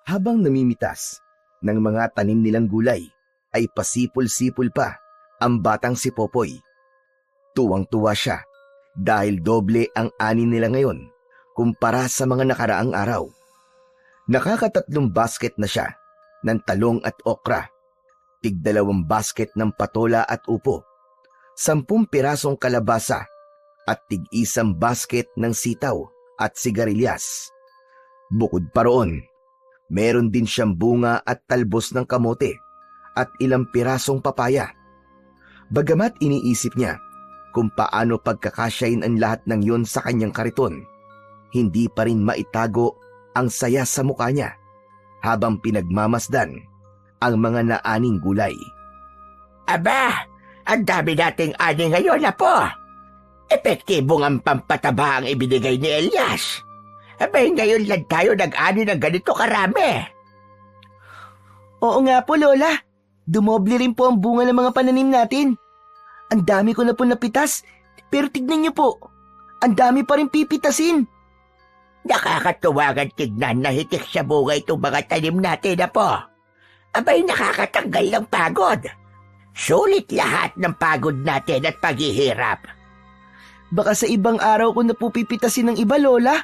Habang namimitas ng mga tanim nilang gulay, ay pasipol-sipol pa ang batang si Popoy. Tuwang-tuwa siya dahil doble ang ani nila ngayon kumpara sa mga nakaraang araw. Nakakatatlong basket na siya ng talong at okra, tig-2 basket ng patola at upo, 10 pirasong kalabasa at tig-1 basket ng sitaw at sigarilyas. Bukod pa roon, meron din siyang bunga at talbos ng kamote at ilang pirasong papaya. Bagamat iniisip niya kung paano pagkakasyahin ang lahat ng yun sa kanyang kariton, hindi pa rin maitago ang saya sa mukha niya habang pinagmamasdan ang mga naaning gulay. Aba, ang dami nating ani ngayon, Apo. Epektibong ang pampataba ang ibinigay ni Elias. Abay, ngayon lang tayo nag-ani ng ganito karami. Oo nga po, Lola. Dumoble rin po ang bunga ng mga pananim natin. Ang dami ko na po napitas, pero tignan niyo po, ang dami pa rin pipitasin. Nakakatuwagan tignan na hitik sa bunga itong mga tanim natin, Apo. Abay, nakakatanggal ng pagod. Sulit lahat ng pagod natin at paghihirap. Baka sa ibang araw ko na po pipitasin ng iba, Lola.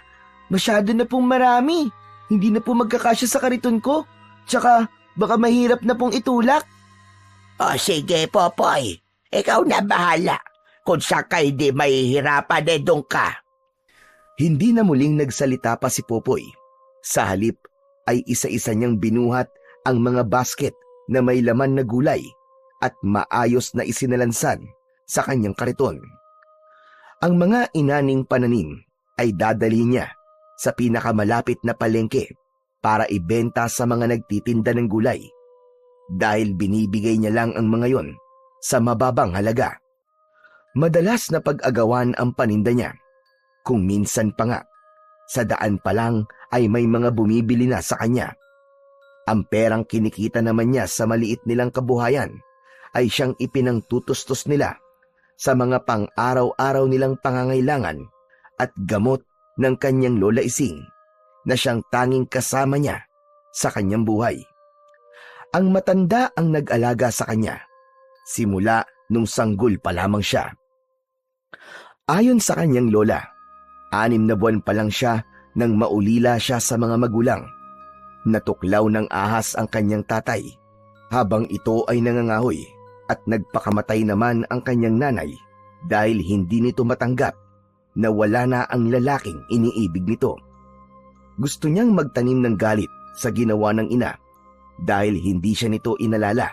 Masyado na pong marami. Hindi na po magkakasya sa kariton ko. Tsaka baka mahirap na pong itulak. O sige, Popoy. Ikaw na bahala. Kung saka hindi mahihirapan, doon ka. Hindi na muling nagsalita pa si Popoy. Sa halip ay isa-isa niyang binuhat ang mga basket na may laman na gulay at maayos na isinalansan sa kanyang kariton. Ang mga inaning pananim ay dadali niya sa pinakamalapit na palengke para ibenta sa mga nagtitinda ng gulay dahil binibigay niya lang ang mga yon sa mababang halaga. Madalas na pag-agawan ang paninda niya. Kung minsan pa nga, sa daan pa lang ay may mga bumibili na sa kanya. Ang perang kinikita naman niya sa maliit nilang kabuhayan ay siyang ipinangtutustos nila sa mga pang-araw-araw nilang pangangailangan at gamot ng kanyang Lola Ising na siyang tanging kasama niya sa kanyang buhay. Ang matanda ang nag-alaga sa kanya simula nung sanggol pa lamang siya. Ayon sa kanyang lola, 6 na buwan pa lang siya nang maulila siya sa mga magulang. Natuklaw ng ahas ang kanyang tatay habang ito ay nangangahoy at nagpakamatay naman ang kanyang nanay dahil hindi nito matanggap na wala na ang lalaking iniibig nito. Gusto niyang magtanim ng galit sa ginawa ng ina dahil hindi siya nito inalala,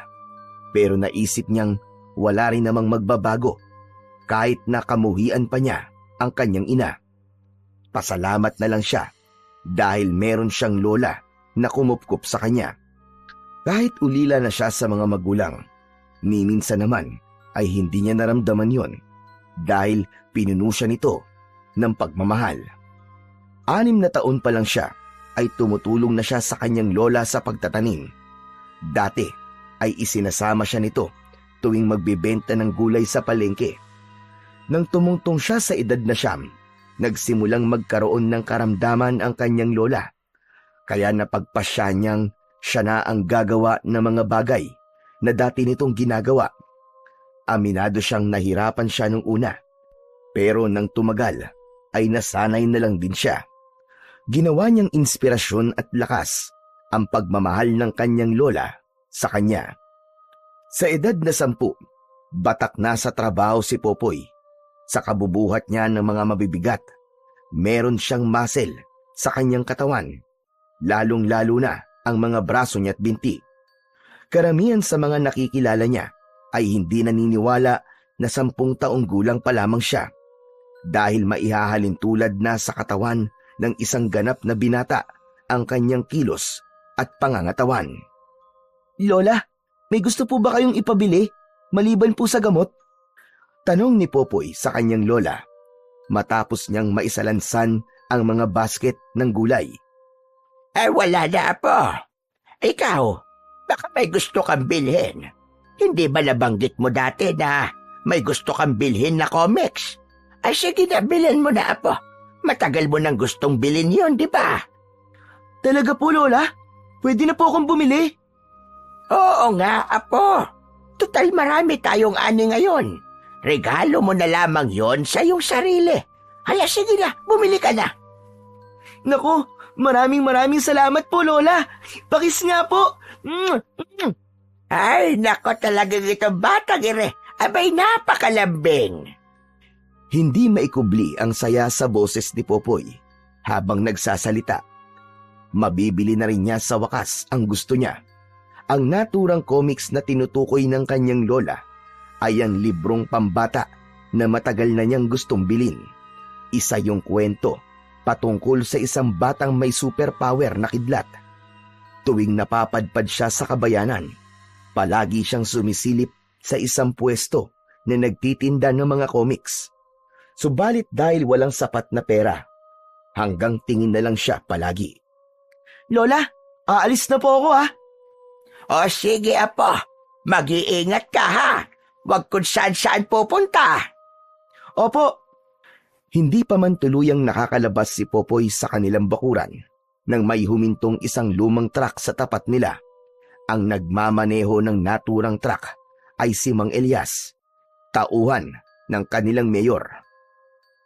pero naisip niyang wala rin namang magbabago kahit na kamuhian pa niya ang kanyang ina. Pasalamat na lang siya dahil meron siyang lola na kumupkup sa kanya. Kahit ulila na siya sa mga magulang, ni minsan naman ay hindi niya naramdaman yon dahil pinuno siya nito ng pagmamahal. 6 na taon pa lang siya ay tumutulong na siya sa kanyang lola sa pagtatanim. Dati ay isinasama siya nito tuwing magbebenta ng gulay sa palengke. Nang tumungtong siya sa edad na 9, nagsimulang magkaroon ng karamdaman ang kanyang lola. Kaya napagpasya niyang siya na ang gagawa ng mga bagay na dati nitong ginagawa. Aminado siyang nahirapan siya nung una, pero nang tumagal ay nasanay na lang din siya. Ginawa niyang inspirasyon at lakas ang pagmamahal ng kanyang lola sa kanya. Sa edad na 10, batak na sa trabaho si Popoy. Sa kabubuhat niya ng mga mabibigat, meron siyang muscle sa kanyang katawan, lalong-lalo na ang mga braso niya at binti. Karamihan sa mga nakikilala niya ay hindi naniniwala na 10 taong gulang pa lamang siya dahil maihahalin tulad na sa katawan ng isang ganap na binata ang kanyang kilos at pangangatawan. Lola, may gusto po ba kayong ipabili maliban po sa gamot? Tanong ni Popoy sa kanyang lola matapos niyang maisalansan ang mga basket ng gulay. Wala na, Apo. Ikaw, baka may gusto kang bilhin. Hindi ba nabanggit mo dati na may gusto kang bilhin na comics? Ay sige na, bilhin mo na, Apo. Matagal mo nang gustong bilhin yon, di ba? Talaga po, Lola? Pwede na po akong bumili. Oo nga, apo. Total marami tayong ani ngayon. Regalo mo na lamang yon sa iyong sarili. Haya, sige na, bumili ka na. Naku, maraming salamat po, Lola. Pakis nga po. Ay, nako talagang itong batang ire. Abay, napakalambing. Hindi maikubli ang saya sa boses ni Popoy habang nagsasalita. Mabibili na rin niya sa wakas ang gusto niya. Ang naturang comics na tinutukoy ng kanyang lola ay ang librong pambata na matagal na niyang gustong bilin. Isa yung kwento patungkol sa isang batang may superpower na kidlat. Tuwing napapadpad siya sa kabayanan, palagi siyang sumisilip sa isang pwesto na nagtitinda ng mga comics. Subalit dahil walang sapat na pera, hanggang tingin na lang siya palagi. Lola, aalis na po ako ha. O sige, apo. Mag-iingat ka, ha? Huwag kung saan-saan pupunta. Opo. Hindi pa man tuluyang nakakalabas si Popoy sa kanilang bakuran nang may humintong isang lumang truck sa tapat nila. Ang nagmamaneho ng naturang truck ay si Mang Elias, tauhan ng kanilang mayor.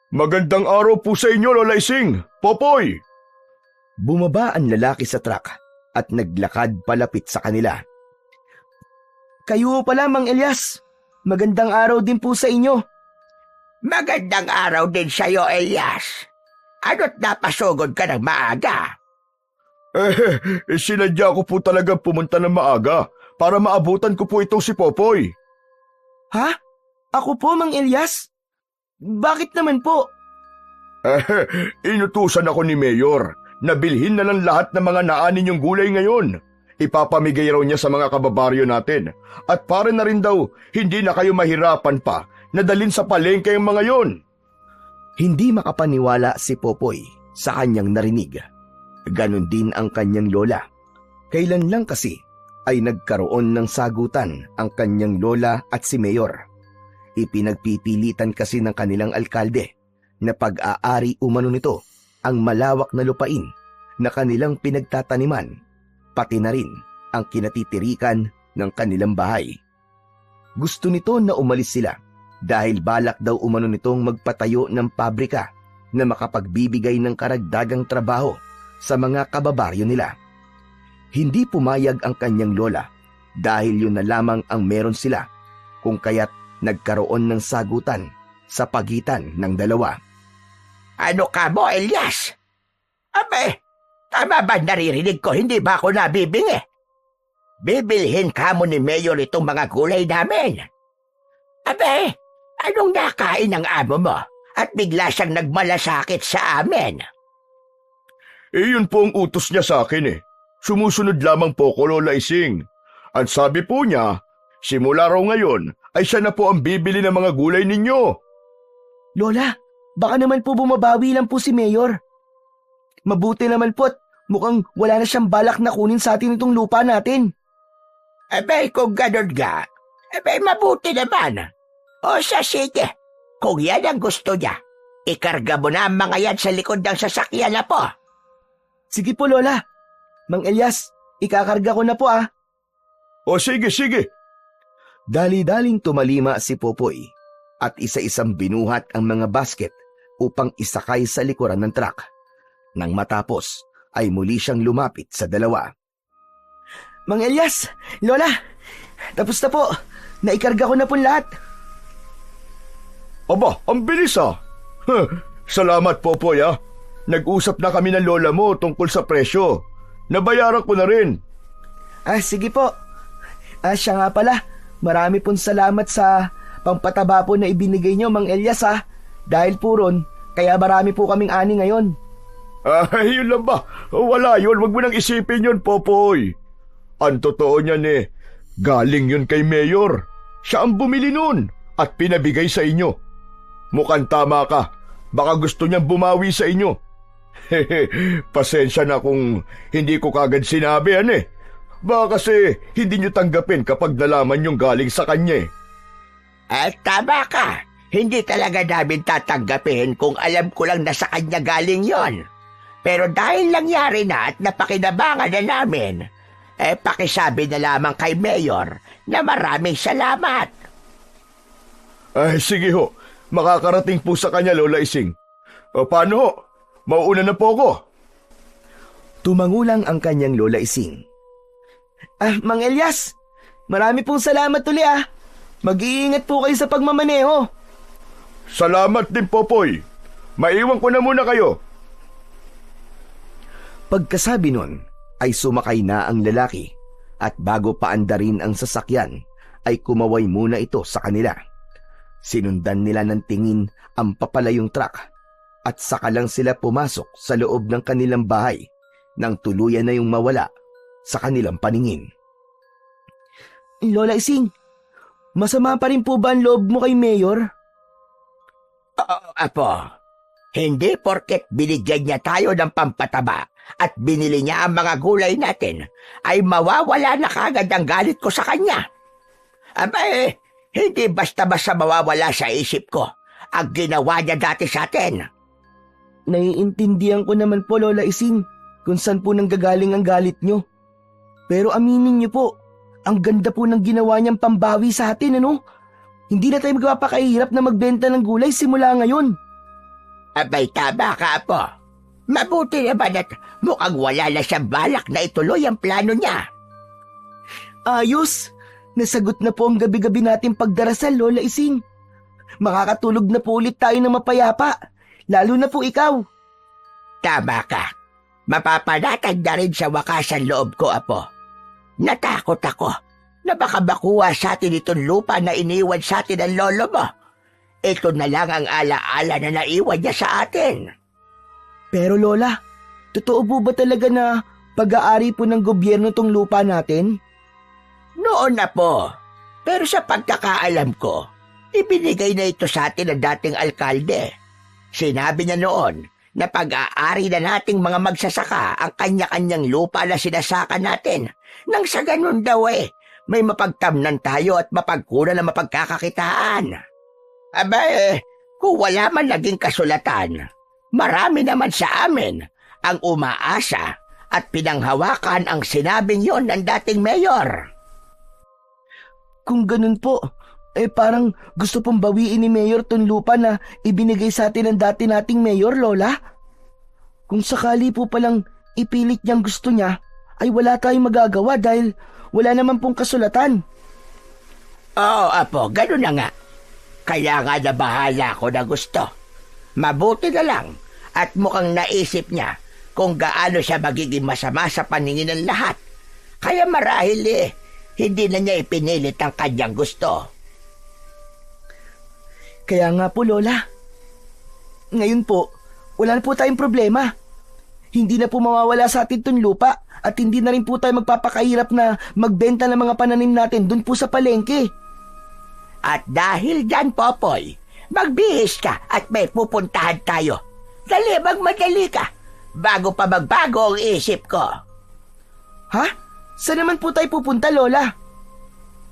Magandang araw po sa inyo, Lola Ising! Popoy! Bumaba ang lalaki sa truck at naglakad palapit sa kanila. Kayo pala, Mang Elias. Magandang araw din po sa inyo. Magandang araw din sa'yo, Elias. Ano't napasugod ka ng maaga? Sinadya ko po talaga pumunta ng maaga para maabutan ko po itong si Popoy. Ha? Ako po, Mang Elias? Bakit naman po? Inutusan ako ni Mayor na bilhin na lang lahat ng mga naani niyong gulay ngayon. Ipapamigay raw niya sa mga kababaryo natin. At para na rin daw, hindi na kayo mahirapan pa na dalhin sa palengke ang mga yon. Hindi makapaniwala si Popoy sa kanyang narinig. Ganon din ang kanyang lola. Kailan lang kasi ay nagkaroon ng sagutan ang kanyang lola at si Mayor. Ipinagpipilitan kasi ng kanilang alkalde na pag-aari umano nito ang malawak na lupain na kanilang pinagtataniman, pati na rin ang kinatitirikan ng kanilang bahay. Gusto nito na umalis sila dahil balak daw umano nitong magpatayo ng pabrika na makapagbibigay ng karagdagang trabaho sa mga kababaryo nila. Hindi pumayag ang kanyang lola dahil yun na lamang ang meron sila, kung kaya't nagkaroon ng sagutan sa pagitan ng dalawa. Ano ka mo, Elias? Abe, tama ba naririnig ko? Hindi ba ako nabibingi? Bibilhin ka mo ni Mayor itong mga gulay namin. Abe, anong nakain ng amo mo? At bigla siyang nagmalasakit sa amin. Yun po ang utos niya sa akin . Sumusunod lamang po ko, Lola Ising. At sabi po niya, simula raw ngayon ay siya na po ang bibili ng mga gulay ninyo. Lola, baka naman po bumabawi lang po si Mayor. Mabuti naman po't mukhang wala na siyang balak na kunin sa atin itong lupa natin. Abay, kung ganun nga, abay, mabuti naman. O siya, sige. Kung yan ang gusto niya, ikarga mo na ang mga yan sa likod ng sasakyan na po. Sige po, Lola. Mang Elias, ikakarga ko na po O sige, sige. Dali-daling tumalima si Popoy at isa-isang binuhat ang mga basket upang isakay sa likuran ng truck. Nang matapos, ay muli siyang lumapit sa dalawa. Mang Elias, Lola, tapos na po. Naikarga ko na po lahat. Aba, ang bilis . Salamat, Popoy . Nag-usap na kami ng lola mo tungkol sa presyo. Nabayaran ko na rin. Sige po. Siya nga pala, marami pong salamat sa pampataba po na ibinigay niyo, Mang Elias . Dahil po ron, kaya marami po kaming ani ngayon. Yun lang ba? Wala yun, wag mo nang isipin yun, Popoy. Ang totoo niyan galing yun kay Mayor. Siya ang bumili nun at pinabigay sa inyo. Mukhang tama ka, baka gusto niyang bumawi sa inyo. Pasensya na kung hindi ko kagad sinabi Baka kasi hindi niyo tanggapin kapag nalaman yung galing sa kanya . Tama ka. Hindi talaga namin tatanggapin kung alam ko lang na sa kanya galing yon. Pero dahil nangyari na at napakinabangan na namin, pakisabi na lamang kay Mayor na maraming salamat. Ay, sige ho. Makakarating po sa kanya, Lola Ising. O, paano ho? Mauuna na po ako. Tumangulang ang kanyang Lola Ising. Mang Elias, marami pong salamat uli Mag-iingat po kayo sa pagmamaneho. Salamat din, Popoy. Maiwan ko na muna kayo. Pagkasabi nun, ay sumakay na ang lalaki at bago paandarin ang sasakyan, ay kumaway muna ito sa kanila. Sinundan nila ng tingin ang papalayong truck at saka lang sila pumasok sa loob ng kanilang bahay nang tuluyan na yung mawala sa kanilang paningin. Lola Ising, masama pa rin po ba ang loob mo kay Mayor? Oo, Apo. Hindi porket binigyan niya tayo ng pampataba at binili niya ang mga gulay natin, ay mawawala na kagad ang galit ko sa kanya. Hindi basta-basta mawawala sa isip ko ang ginawa niya dati sa atin. Naiintindihan ko naman po, Lola Ising, kung saan po nanggagaling ang galit nyo. Pero aminin niyo po, ang ganda po ng ginawa niyang pambawi sa atin, ano? Hindi na tayo magpapakahirap na magbenta ng gulay simula ngayon. Tama ka, Apo. Mabuti naman at mukhang wala na siyang balak na ituloy ang plano niya. Ayos! Nasagot na po ang gabi-gabi natin pagdarasal, Lola Ising. Makakatulog na po ulit tayo ng mapayapa, lalo na po ikaw. Tama ka. Mapapanatag na rin sa wakas ang loob ko, Apo. Natakot ako na baka makuha sa atin itong lupa na iniwan sa atin ng lolo mo. Ito na lang ang alaala na naiwan niya sa atin. Pero Lola, totoo po ba talaga na pag-aari po ng gobyerno tong lupa natin? Noon na po. Pero sa pagkakaalam ko, ibinigay na ito sa atin ng dating alkalde. Sinabi niya noon na pag-aari na nating mga magsasaka ang kanya-kanyang lupa na sinasaka natin. Nang sa ganun daw may mapagtamnan tayo at mapagkunan na mapagkakakitaan. Kung wala man naging kasulatan, marami naman sa amin ang umaasa at pinanghawakan ang sinabing yon ng dating mayor. Kung ganun po, parang gusto pong bawiin ni Mayor ton lupa na ibinigay sa atin ng dati nating mayor, Lola. Kung sakali po palang ipilit niyang gusto niya, ay wala tayong magagawa dahil wala naman pong kasulatan. Oo, Apo, ganun na nga. Kaya nga nabahala ko na gusto. Mabuti na lang at mukhang naisip niya kung gaano siya magiging masama sa paningin ng lahat. Kaya marahil hindi na niya ipinilit ang kanyang gusto. Kaya nga po, Lola. Ngayon po, wala na po tayong problema. Hindi na po mawawala sa atin itong lupa at hindi na rin po tayo magpapakahirap na magbenta ng mga pananim natin dun po sa palengke. At dahil dyan, Popoy, magbihis ka at may pupuntahan tayo. Dali, magmadali ka bago pa magbago ang isip ko. Ha? Saan naman po tayo pupunta, Lola?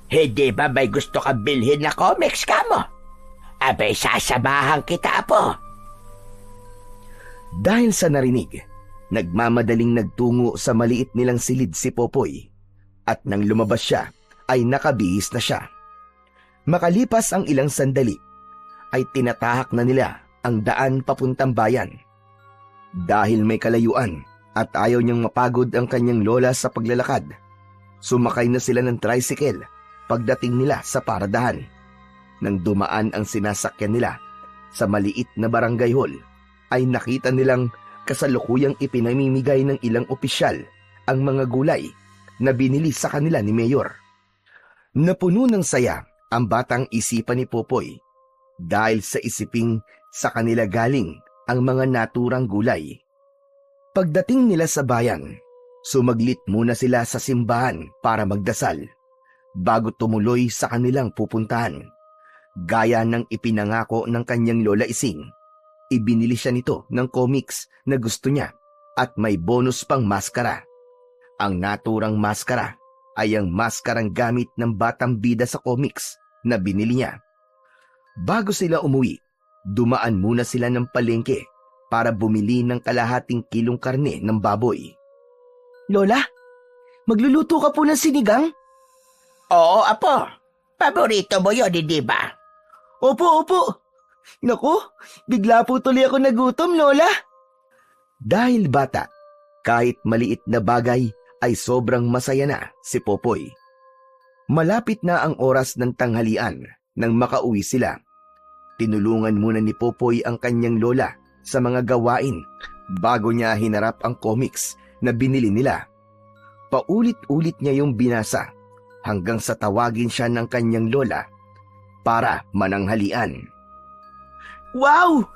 Hindi ba may gusto kang bilhin na comics ka mo? Sasamahan kita, Apo. Dahil sa narinig, nagmamadaling nagtungo sa maliit nilang silid si Popoy at nang lumabas siya ay nakabihis na siya. Makalipas ang ilang sandali ay tinatahak na nila ang daan papuntang bayan. Dahil may kalayuan at ayaw niyang mapagod ang kanyang lola sa paglalakad, sumakay na sila ng tricycle pagdating nila sa paradahan. Nang dumaan ang sinasakyan nila sa maliit na barangay hall, ay nakita nilang kasalukuyang ipinamimigay ng ilang opisyal ang mga gulay na binili sa kanila ni Mayor. Napuno ng saya ang batang isipan ni Popoy dahil sa isiping sa kanila galing ang mga naturang gulay. Pagdating nila sa bayan, sumaglit muna sila sa simbahan para magdasal bago tumuloy sa kanilang pupuntahan. Gaya ng ipinangako ng kanyang Lola Ising, ibinili siya nito ng comics na gusto niya at may bonus pang maskara. Ang naturang maskara ay ang maskarang gamit ng batang bida sa comics na binili niya. Bago sila umuwi, dumaan muna sila ng palengke para bumili ng kalahating kilong karne ng baboy. Lola, magluluto ka po ng sinigang? Oo, apo. Paborito mo yun, hindi ba? Opo, opo. Naku, bigla po tuloy ako nagutom, Lola. Dahil bata, kahit maliit na bagay ay sobrang masaya na si Popoy. Malapit na ang oras ng tanghalian nang makauwi sila. Tinulungan muna ni Popoy ang kanyang lola sa mga gawain bago niya hinarap ang comics na binili nila. Paulit-ulit niya yung binasa hanggang sa tawagin siya ng kanyang lola para mananghalian. Wow!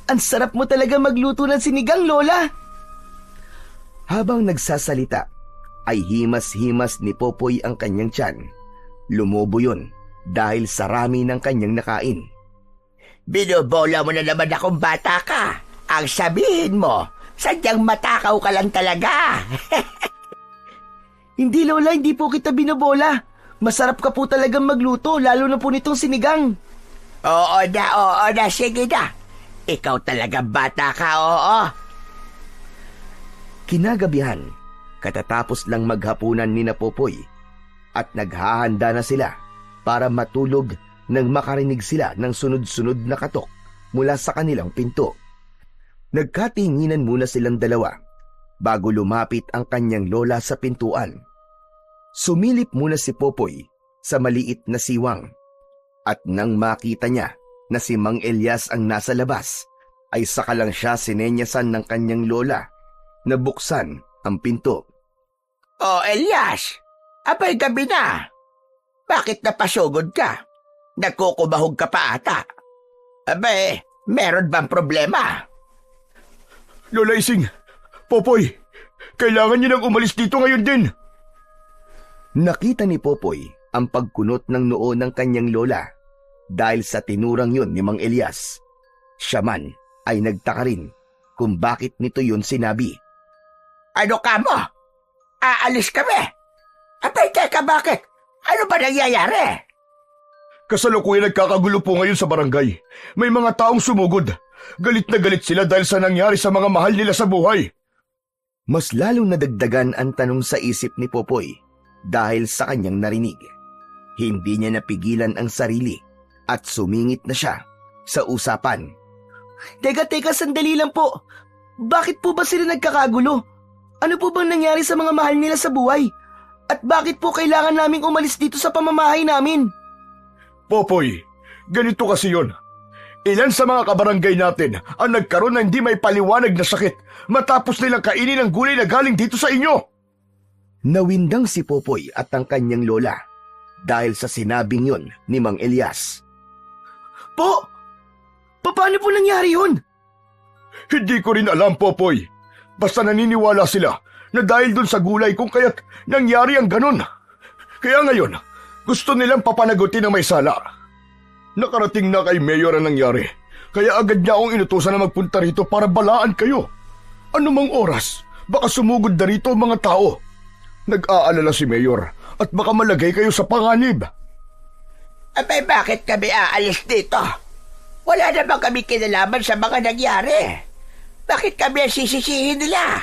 Ang sarap mo talaga magluto ng sinigang, Lola! Habang nagsasalita, ay himas-himas ni Popoy ang kanyang tiyan. Lumobo yun dahil sa rami ng kanyang nakain. Binobola mo na naman akong bata ka. Ang sabihin mo, sadyang matakaw ka lang talaga. Hindi, Lola, hindi po kita binobola. Masarap ka po talagang magluto, lalo na po nitong sinigang. Oo na, sige na. Ikaw talaga bata ka, oo. Kinagabihan, katatapos lang maghapunan ni na Popoy at naghahanda na sila para matulog nang makarinig sila ng sunod-sunod na katok mula sa kanilang pinto. Nagkatinginan muna silang dalawa bago lumapit ang kanyang lola sa pintuan. Sumilip muna si Popoy sa maliit na siwang at nang makita niya na si Mang Elias ang nasa labas, ay saka lang siya sinenyasan ng kanyang lola na buksan ang pinto. Oh, Elias, abay gabi na. Bakit napasugod ka? Nagkukumahog ka pa ata. Abay, meron bang problema? Lola Ising, Popoy, kailangan niyo nang umalis dito ngayon din. Nakita ni Popoy ang pagkunot ng noo ng kanyang lola dahil sa tinurang yun ni Mang Elias. Siya man ay nagtaka rin kung bakit nito yun sinabi. Ano ka mo? Aalis kami. Abay, teka, bakit? Ano ba nangyayari? Kasalukuyan nagkakagulo po ngayon sa barangay. May mga taong sumugod. Galit na galit sila dahil sa nangyari sa mga mahal nila sa buhay. Mas lalong nadagdagan ang tanong sa isip ni Popoy dahil sa kanyang narinig. Hindi niya napigilan ang sarili at sumingit na siya sa usapan. Teka, sandali lang po. Bakit po ba sila nagkakagulo? Ano po bang nangyari sa mga mahal nila sa buhay? At bakit po kailangan naming umalis dito sa pamamahay namin? Popoy, ganito kasi yon. Ilan sa mga kabarangay natin ang nagkaroon ng hindi may paliwanag na sakit matapos nilang kainin ang gulay na galing dito sa inyo. Nawindang si Popoy at ang kanyang lola dahil sa sinabing yon ni Mang Elias. Po! Paano po nangyari yun? Hindi ko rin alam, Popoy. Basta naniniwala sila na dahil dun sa gulay kung kaya't nangyari ang ganun. Kaya ngayon, gusto nilang papanagutin ang may sala. Nakarating na kay Mayor ang nangyari, kaya agad niya akong inutusan na magpunta rito para balaan kayo. Anumang oras, baka sumugod na rito ang mga tao. Nag-aalala si Mayor at baka malagay kayo sa panganib. Abay, bakit kami aalis dito? Wala naman kami kinalaman sa mga nangyari. Bakit kami ang sisisihin nila?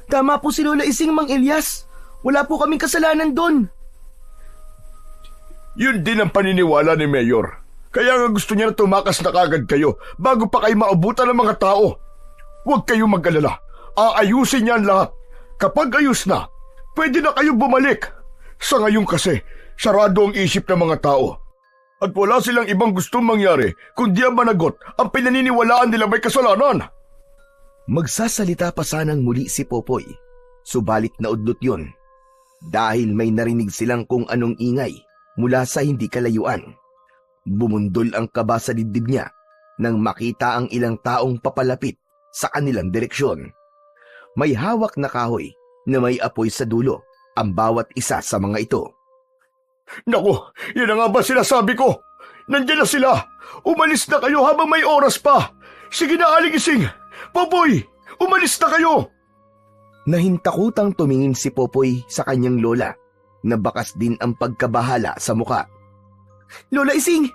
Tama po si Lola Ising, Mang Elias. Wala po kaming kasalanan doon. Yun din ang paniniwala ni Mayor. Kaya nga gusto niya na tumakas na kagad kayo bago pa kayo maabutan ng mga tao. Huwag kayong mag-alala. Aayusin niya ang lahat. Kapag ayos na, pwede na kayo bumalik. Sa ngayon kasi, sarado ang isip ng mga tao. At wala silang ibang gustong mangyari kundi ang managot ang pinaniniwalaan nila may kasalanan. Magsasalita pa sanang muli si Popoy, subalit naudlot yun dahil may narinig silang kung anong ingay mula sa hindi kalayuan. Bumundol ang kaba sa dibdib niya nang makita ang ilang taong papalapit sa kanilang direksyon. May hawak na kahoy na may apoy sa dulo ang bawat isa sa mga ito. Naku, yun na nga ba sinasabi ko? Nandiyan na sila. Umalis na kayo habang may oras pa. Sige na, Aling Ising. Popoy, umalis na kayo. Nahintakutang tumingin si Popoy sa kanyang lola na bakas din ang pagkabahala sa muka. Lola Ising,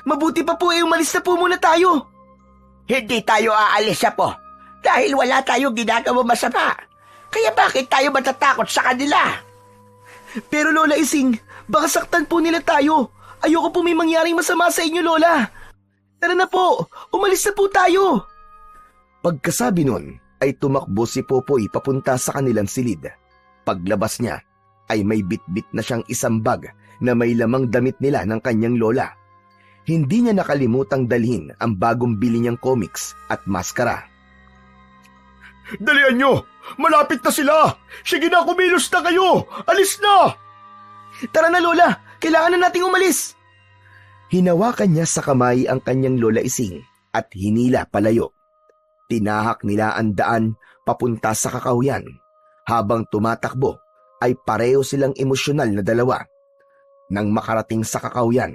mabuti pa po umalis na po muna tayo. Hindi tayo aalis, Apo, dahil wala tayong ginagawa masama. Kaya bakit tayo matatakot sa kanila? Pero Lola Ising, baka saktan po nila tayo. Ayoko po may mangyaring masama sa inyo, Lola. Tara na po, umalis na po tayo. Pagkasabi nun, ay tumakbo si Popoy papunta sa kanilang silid. Paglabas niya, ay may bitbit na siyang isang bag na may lamang damit nila ng kanyang lola. Hindi niya nakalimutang dalhin ang bagong bili niyang comics at maskara. Dalian nyo! Malapit na sila! Sige na, kumilos na kayo! Alis na! Tara na, Lola, kailangan na nating umalis. Hinawakan niya sa kamay ang kanyang Lola Ising at hinila palayo. Tinahak nila ang daan papunta sa kakawyan. Habang tumatakbo, ay pareho silang emosyonal na dalawa. Nang makarating sa kakawyan,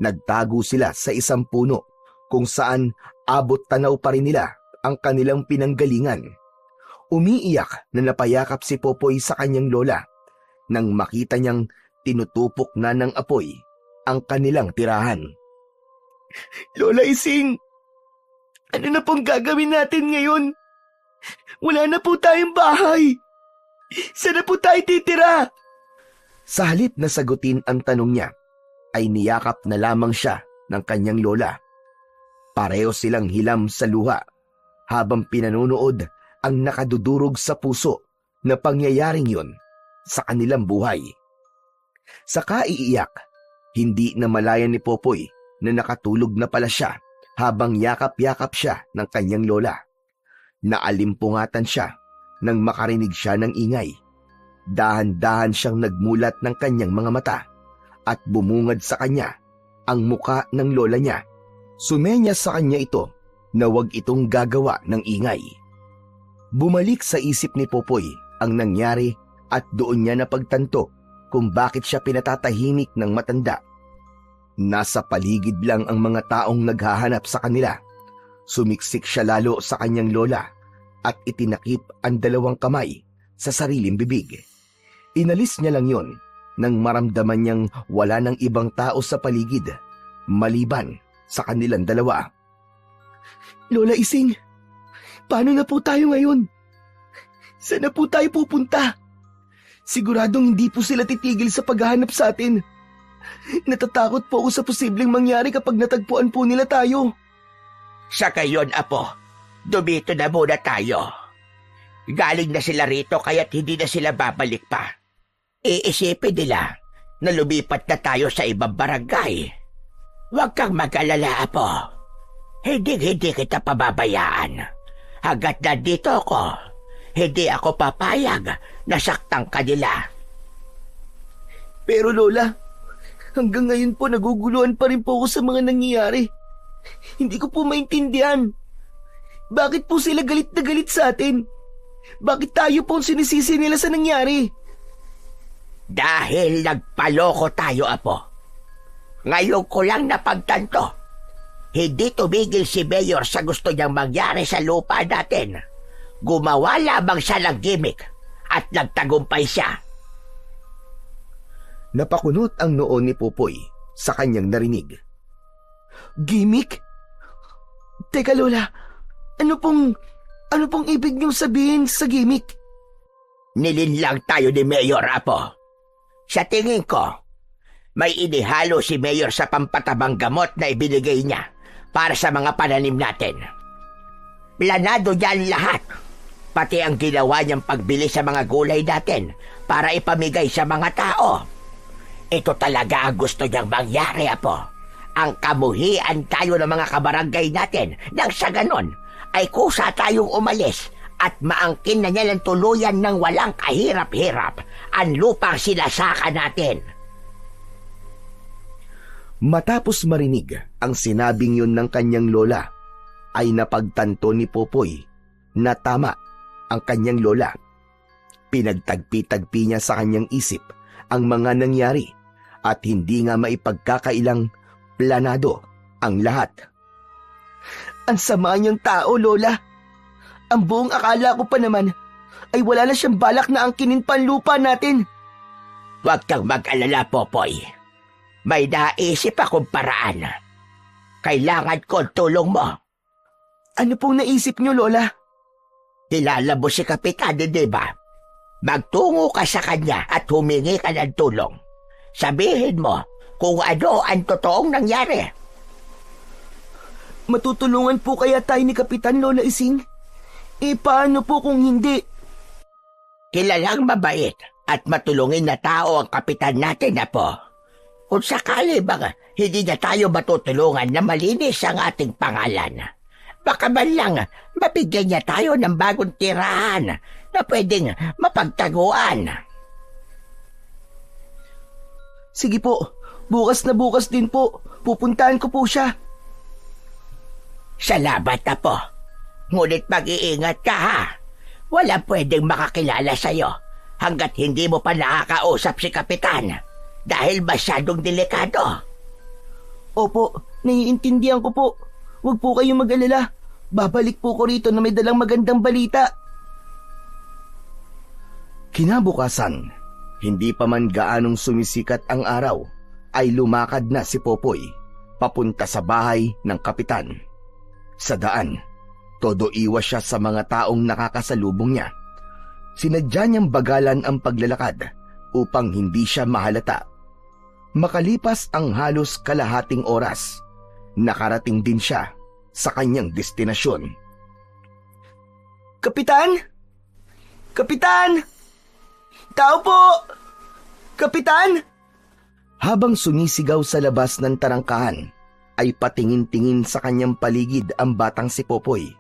nagtago sila sa isang puno kung saan abot tanaw pa rin nila ang kanilang pinanggalingan. Umiiyak na napayakap si Popoy sa kanyang lola nang makita niyang tinutupok na ng apoy ang kanilang tirahan. Lola Ising, ano na pong gagawin natin ngayon? Wala na po tayong bahay. Saan na po tayo titira? Sa halip na sagutin ang tanong niya, ay niyakap na lamang siya ng kanyang lola. Pareho silang hilam sa luha habang pinanunood ang nakadudurog sa puso na pangyayaring yun sa kanilang buhay. Sa kaiiyak, hindi na malaya ni Popoy na nakatulog na pala siya habang yakap-yakap siya ng kanyang lola. Naalimpungatan siya nang makarinig siya ng ingay. Dahan-dahan siyang nagmulat ng kanyang mga mata at bumungad sa kanya ang muka ng lola niya. Sumenya sa kanya ito na huwag itong gagawa ng ingay. Bumalik sa isip ni Popoy ang nangyari at doon niya napagtanto kung bakit siya pinatatahimik ng matanda. Nasa paligid lang ang mga taong naghahanap sa kanila. Sumiksik siya lalo sa kanyang lola at itinakip ang dalawang kamay sa sariling bibig. Inalis niya lang yon nang maramdaman niyang wala ng ibang tao sa paligid maliban sa kanilang dalawa. Lola Ising, paano na po tayo ngayon? Saan na po tayo pupunta? Siguradong hindi po sila titigil sa paghahanap sa atin. Natatakot po ako sa posibleng mangyari kapag natagpuan po nila tayo. Sa gayon, Apo, dumito na muna tayo. Galing na sila rito kaya't hindi na sila babalik pa. Iisipin nila na lumipat na tayo sa ibang barangay. Huwag kang mag-alala, Apo. Hindi kita pababayaan. Hanggat nandito ako, hindi ako papayag na saktang kanila. Pero Lola, hanggang ngayon po naguguluhan pa rin po ako sa mga nangyayari. Hindi ko po maintindihan. Bakit po sila galit na galit sa atin? Bakit tayo po ang sinisisi nila sa nangyari? Dahil nagpaloko tayo, Apo. Ngayon ko lang napagtanto. Hindi tumigil si Mayor sa gusto niyang mangyari sa lupa natin. Gumawa lamang siya ng gimmick at nagtagumpay siya. Napakunot ang noo ni Popoy sa kanyang narinig. Gimmick? Teka Lola, ano pong ibig niyong sabihin sa gimmick? Nilinlang tayo ni Mayor, Apo. Sa tingin ko, may inihalo si Mayor sa pampatabang gamot na ibinigay niya para sa mga pananim natin. Planado niyan lahat, pati ang ginawa niyang pagbili sa mga gulay natin para ipamigay sa mga tao. Ito talaga ang gusto niyang mangyari, Apo. Ang kamuhian tayo ng mga kabarangay natin nang sa ganon ay kusa tayong umalis at maangkin na niya ng tuluyan ng walang kahirap-hirap ang lupang sinasaka natin. Matapos marinig ang sinabing yun ng kanyang lola, ay napagtanto ni Popoy na tama ang kanyang lola. Pinagtagpi-tagpi niya sa kanyang isip ang mga nangyari at hindi nga maipagkakailang planado ang lahat. Ang sama niyang tao, Lola. Ang buong akala ko pa naman ay wala na siyang balak na angkinin pa ang lupa natin. Huwag kang mag-alala, Popoy. May naisip akong paraan. Kailangan ko ang tulong mo. Ano pong naisip niyo, Lola? Kilala mo si Kapitan, di ba? Magtungo ka sa kanya at humingi ka ng tulong. Sabihin mo kung ano ang totoong nangyari. Matutulungan po kaya tayo ni Kapitan, Lola Ising? Paano po kung hindi? Kilalang mabait at matulungin na tao ang kapitan natin, Apo. Kung sakali bang hindi na tayo matutulungan na malinis ang ating pangalan, baka man lang mabigyan niya tayo ng bagong tirahan na pwedeng mapagtaguan. Sige po, bukas na bukas din po. Pupuntahan ko po siya. Salamat, Apo. Ngunit mag-iingat ka, ha? Walang pwedeng makakilala sa'yo hanggat hindi mo pa nakakausap si Kapitan dahil masyadong delikado. Opo, naiintindihan ko po. Huwag po kayong mag-alala. Babalik po ko rito na may dalang magandang balita. Kinabukasan, hindi pa man gaanong sumisikat ang araw, ay lumakad na si Popoy papunta sa bahay ng kapitan. Sa daan, todo iwas siya sa mga taong nakakasalubong niya. Sinadya niyang bagalan ang paglalakad upang hindi siya mahalata. Makalipas ang halos kalahating oras, nakarating din siya sa kanyang destinasyon. Kapitan? Kapitan! Tao po! Kapitan! Habang sumisigaw sa labas ng tarangkahan, ay patingin-tingin sa kanyang paligid ang batang si Popoy.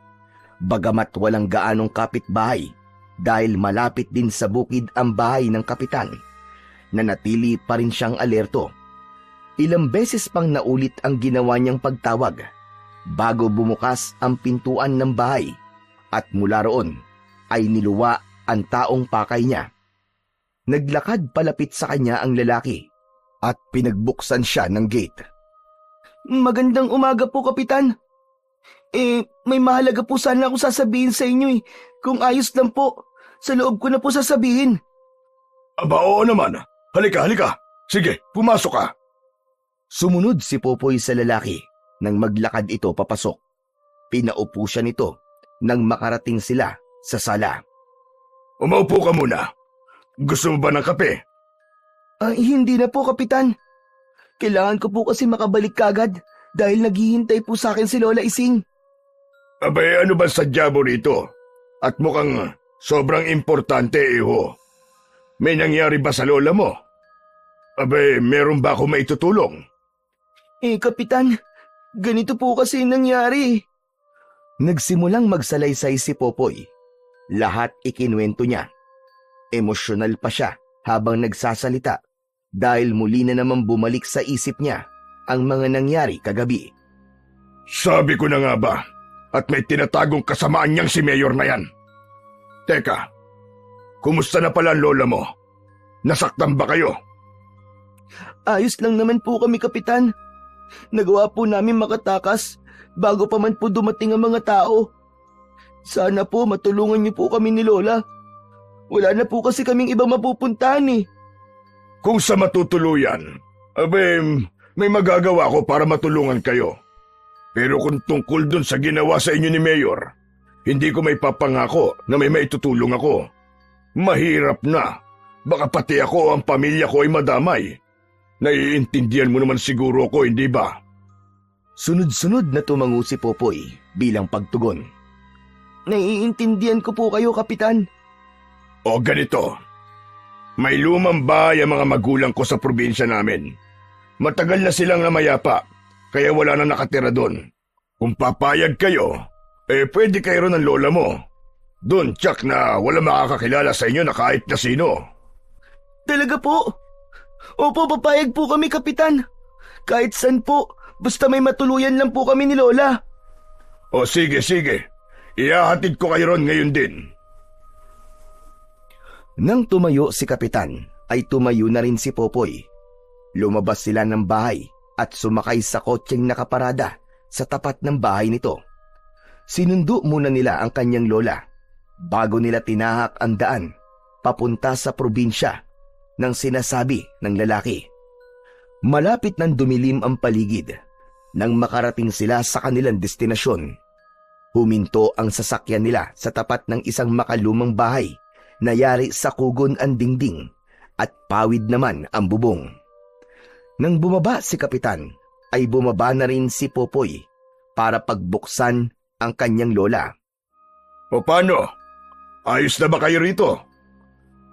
Bagamat walang gaanong kapitbahay dahil malapit din sa bukid ang bahay ng kapitan, nanatili pa rin siyang alerto. Ilang beses pang naulit ang ginawa niyang pagtawag bago bumukas ang pintuan ng bahay at mula roon ay niluwa ang taong pakay niya. Naglakad palapit sa kanya ang lalaki at pinagbuksan siya ng gate. Magandang umaga po, Kapitan. May mahalaga po sana akong sasabihin sa inyo. Kung ayos lang po, sa loob ko na po sasabihin. Aba, oo naman. Halika, halika. Sige, pumasok ka. Sumunod si Popoy sa lalaki nang maglakad ito papasok. Pinaupo siya nito nang makarating sila sa sala. Umaupo ka muna. Gusto mo ba ng kape? Hindi na po, Kapitan. Kailangan ko po kasi makabalik kagad dahil naghihintay po sa akin si Lola Ising. Abay, ano ba sadya mo rito? At mukhang sobrang importante, iho. May nangyari ba sa lola mo? Abay, meron ba ako maitutulong? Kapitan, ganito po kasi nangyari. Nagsimulang magsalaysay si Popoy. Lahat ikinuwento niya. Emosyonal pa siya habang nagsasalita dahil muli na naman bumalik sa isip niya ang mga nangyari kagabi. Sabi ko na nga ba, at may tinatagong kasamaan niyang si Mayor na yan. Teka, kumusta na pala ang lola mo? Nasaktan ba kayo? Ayos lang naman po kami, Kapitan. Nagawa po namin makatakas bago pa man po dumating ang mga tao. Sana po matulungan niyo po kami ni Lola. Wala na po kasi kaming ibang mapupuntahan eh. Kung sa matutuluyan, may magagawa ko para matulungan kayo. Pero kung tungkol dun sa ginawa sa inyo ni Mayor, hindi ko may papangako na may maitutulong ako. Mahirap na. Baka pati ako o ang pamilya ko ay madamay. Naiintindihan mo naman siguro ko, hindi ba? Sunod-sunod na tumango si Popoy bilang pagtugon. Naiintindihan ko po kayo, Kapitan. O ganito. May lumang bahay ang mga magulang ko sa probinsya namin. Matagal na silang namayapa, kaya wala na nakatira doon. Kung papayag kayo, pwede kayo ron ng lola mo. Doon, tsak na wala makakakilala sa inyo na kahit na sino. Talaga po? Opo, papayag po kami, Kapitan. Kahit saan po, basta may matuluyan lang po kami ni Lola. O sige, sige. Ihahatid ko kayo ron ngayon din. Nang tumayo si Kapitan, ay tumayo na rin si Popoy. Lumabas sila ng bahay at sumakay sa kotseng nakaparada sa tapat ng bahay nito. Sinundo muna nila ang kanyang lola bago nila tinahak ang daan papunta sa probinsya ng sinasabi ng lalaki. Malapit nang dumilim ang paligid nang makarating sila sa kanilang destinasyon. Huminto ang sasakyan nila sa tapat ng isang makalumang bahay na yari sa kugon ang dingding at pawid naman ang bubong. Nang bumaba si Kapitan, ay bumaba na rin si Popoy para pagbuksan ang kanyang lola. O paano? Ayos na ba kayo rito?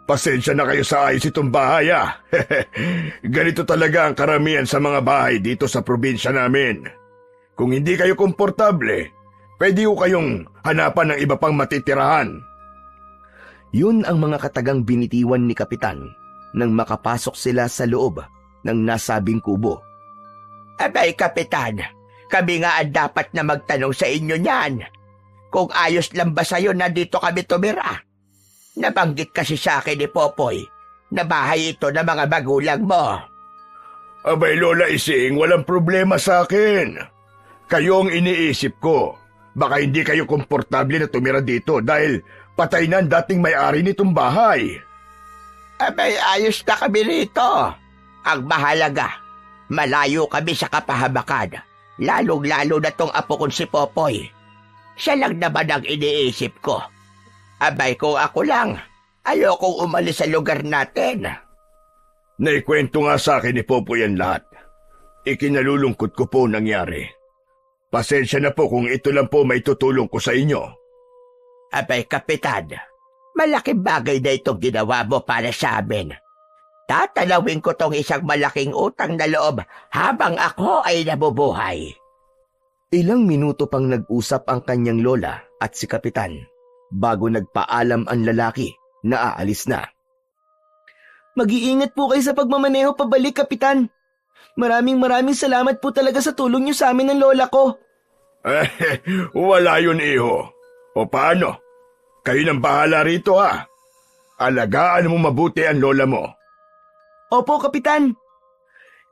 Pasensya na kayo sa ayos itong bahay ah. Ganito talaga ang karamihan sa mga bahay dito sa probinsya namin. Kung hindi kayo komportable, pwede ko kayong hanapan ng iba pang matitirahan. Yun ang mga katagang binitiwan ni Kapitan nang makapasok sila sa loob ng nasabing kubo. Abay, Kapitan, kami nga ang dapat na magtanong sa inyo niyan. Kung ayos lang ba sa'yo na dito kami tumira? Nabanggit kasi sa akin ni Popoy na bahay ito ng mga magulang mo. Abay Lola Ising, walang problema sa akin. Kayo ang iniisip ko. Baka hindi kayo komportable na tumira dito dahil patay na ang dating may-ari nitong bahay. Abay, ayos na kami rito. Ang mahalaga, malayo kami sa kapahamakan. Lalong-lalo na tong apo kong si Popoy. Siya lang naman ang iniisip ko. Abay, kung ako lang, ayokong umalis sa lugar natin. Naikwento nga sa akin ni Popoy ang lahat. Ikinalulungkot ko po nangyari. Pasensya na po kung ito lang po may tutulong ko sa inyo. Abay, Kapitan, malaking bagay na itong ginawa mo para sa amin. Tatalawin ko tong isang malaking utang na loob habang ako ay nabubuhay. Ilang minuto pang nag-usap ang kanyang lola at si Kapitan bago nagpaalam ang lalaki na aalis na. Mag-iingat po kayo sa pagmamaneho pabalik, Kapitan. Maraming salamat po talaga sa tulong niyo sa amin ng lola ko. Wala yun, iho. O paano? Kayo nang bahala rito ha. Alagaan mo mabuti ang lola mo. Opo, Kapitan.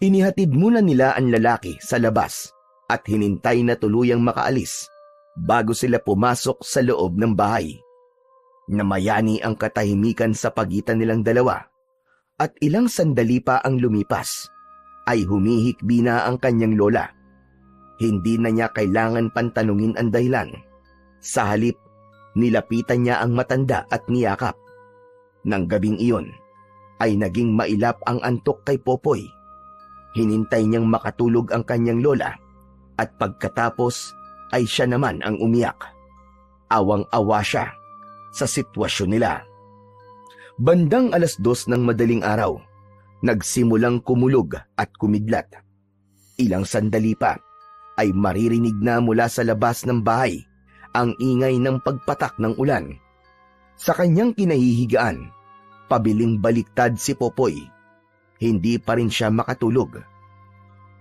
Inihatid muna nila ang lalaki sa labas at hinintay na tuluyang makaalis bago sila pumasok sa loob ng bahay. Namayani ang katahimikan sa pagitan nilang dalawa at ilang sandali pa ang lumipas ay humihikbi na ang kanyang lola. Hindi na niya kailangan pantanungin ang dahilan. Sa halip, nilapitan niya ang matanda at niyakap. Nang gabing iyon, ay naging mailap ang antok kay Popoy. Hinintay niyang makatulog ang kanyang lola at pagkatapos ay siya naman ang umiyak. Awang-awa siya sa sitwasyon nila. Bandang 2:00 ng madaling araw, nagsimulang kumulog at kumidlat. Ilang sandali pa ay maririnig na mula sa labas ng bahay ang ingay ng pagpatak ng ulan. Sa kanyang kinahihigaan, pabiling baliktad si Popoy. Hindi pa rin siya makatulog.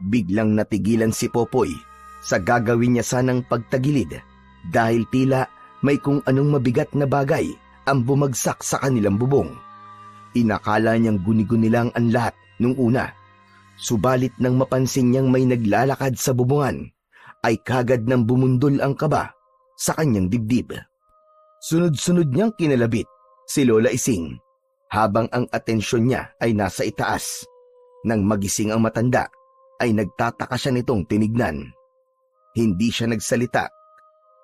Biglang natigilan si Popoy sa gagawin niya sanang pagtagilid dahil tila may kung anong mabigat na bagay ang bumagsak sa kanilang bubong. Inakala niyang guni-guni lang ang lahat nung una. Subalit nang mapansin niyang may naglalakad sa bubungan, ay kagad nang bumundol ang kaba sa kanyang dibdib. Sunod-sunod niyang kinalabit si Lola Ising habang ang atensyon niya ay nasa itaas. Nang magising ang matanda, ay nagtataka siya nitong tinignan. Hindi siya nagsalita.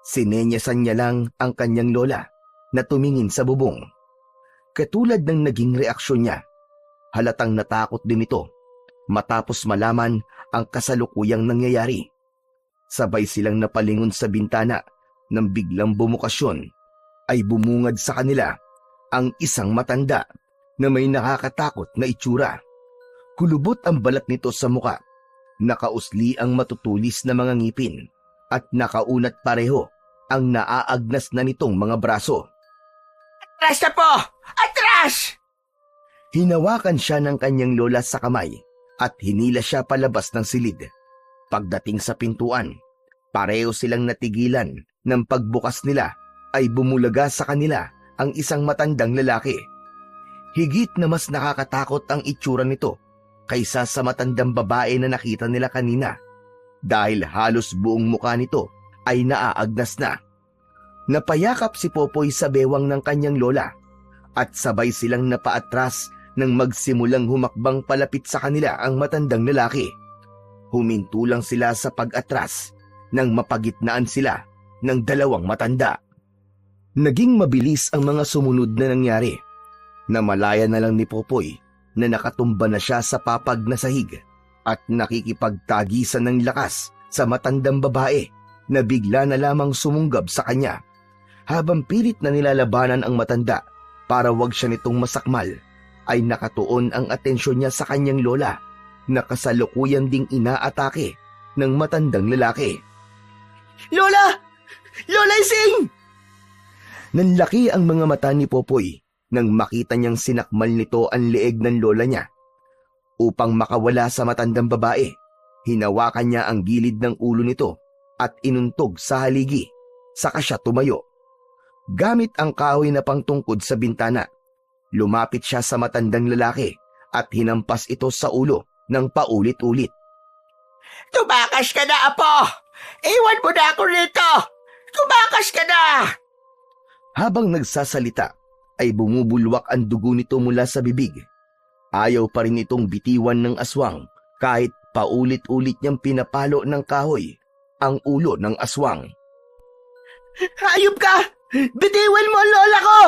Sinenyasan niya lang ang kanyang lola na tumingin sa bubong. Katulad ng naging reaksyon niya, halatang natakot din ito matapos malaman ang kasalukuyang nangyayari. Sabay silang napalingon sa bintana nang biglang bumukasyon ay bumungad sa kanila ang isang matanda na may nakakatakot na itsura. Kulubot ang balat nito sa muka, nakausli ang matutulis na mga ngipin at nakaunat pareho ang naaagnas na nitong mga braso. Atras na po! Atras! Hinawakan siya ng kanyang lola sa kamay at hinila siya palabas ng silid. Pagdating sa pintuan, pareho silang natigilan ng pagbukas nila ay bumulaga sa kanila ang isang matandang lalaki. Higit na mas nakakatakot ang itsura nito kaysa sa matandang babae na nakita nila kanina dahil halos buong mukha nito ay naaagnas na. Napayakap si Popoy sa bewang ng kanyang lola at sabay silang napaatras nang magsimulang humakbang palapit sa kanila ang matandang lalaki. Huminto lang sila sa pag-atras nang mapagitnaan sila ng dalawang matanda. Naging mabilis ang mga sumunod na nangyari. Namalaya na lang ni Popoy na nakatumba na siya sa papag na sahig at nakikipagtagisan ng lakas sa matandang babae na bigla na lamang sumunggab sa kanya. Habang pilit na nilalabanan ang matanda para wag siya nitong masakmal, ay nakatuon ang atensyon niya sa kanyang lola na kasalukuyan ding inaatake ng matandang lalaki. Lola! Lola Ising! Nanlaki ang mga mata ni Popoy nang makita niyang sinakmal nito ang leeg ng lola niya. Upang makawala sa matandang babae, hinawakan niya ang gilid ng ulo nito at inuntog sa haligi, saka siya tumayo. Gamit ang kahoy na pangtungkod sa bintana, lumapit siya sa matandang lalaki at hinampas ito sa ulo ng paulit-ulit. Tumakas ka na, Apo! Iwan mo na ako rito! Tumakas ka na! Habang nagsasalita, ay bumubulwak ang dugo nito mula sa bibig. Ayaw pa rin itong bitiwan ng aswang kahit paulit-ulit niyang pinapalo ng kahoy ang ulo ng aswang. Hayop ka! Bitiwan mo ang lola ko!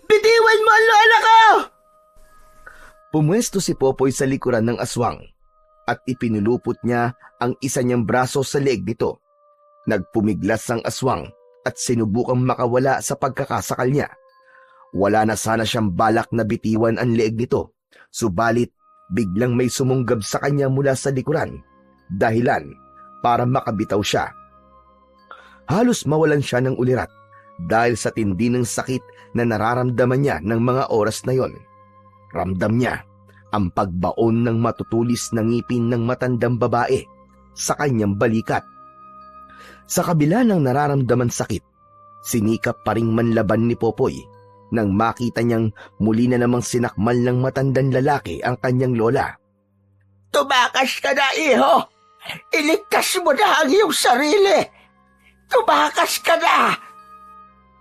Bitiwan mo ang lola ko! Pumwesto si Popoy sa likuran ng aswang at ipinulupot niya ang isa niyang braso sa leeg nito. Nagpumiglas ang aswang at sinubukang makawala sa pagkakasakal niya. Wala na sana siyang balak na bitiwan ang leeg nito, subalit biglang may sumunggab sa kanya mula sa likuran, dahilan para makabitaw siya. Halos mawalan siya ng ulirat dahil sa tindi ng sakit na nararamdaman niya ng mga oras na yon. Ramdam niya ang pagbaon ng matutulis na ngipin ng matandang babae sa kanyang balikat. Sa kabila ng nararamdaman sakit, sinikap pa ring manlaban ni Popoy nang makita niyang muli na namang sinakmal ng matandang lalaki ang kanyang lola. Tumakas ka na, iho! Iligtas mo na ang iyong sarili! Tumakas ka na!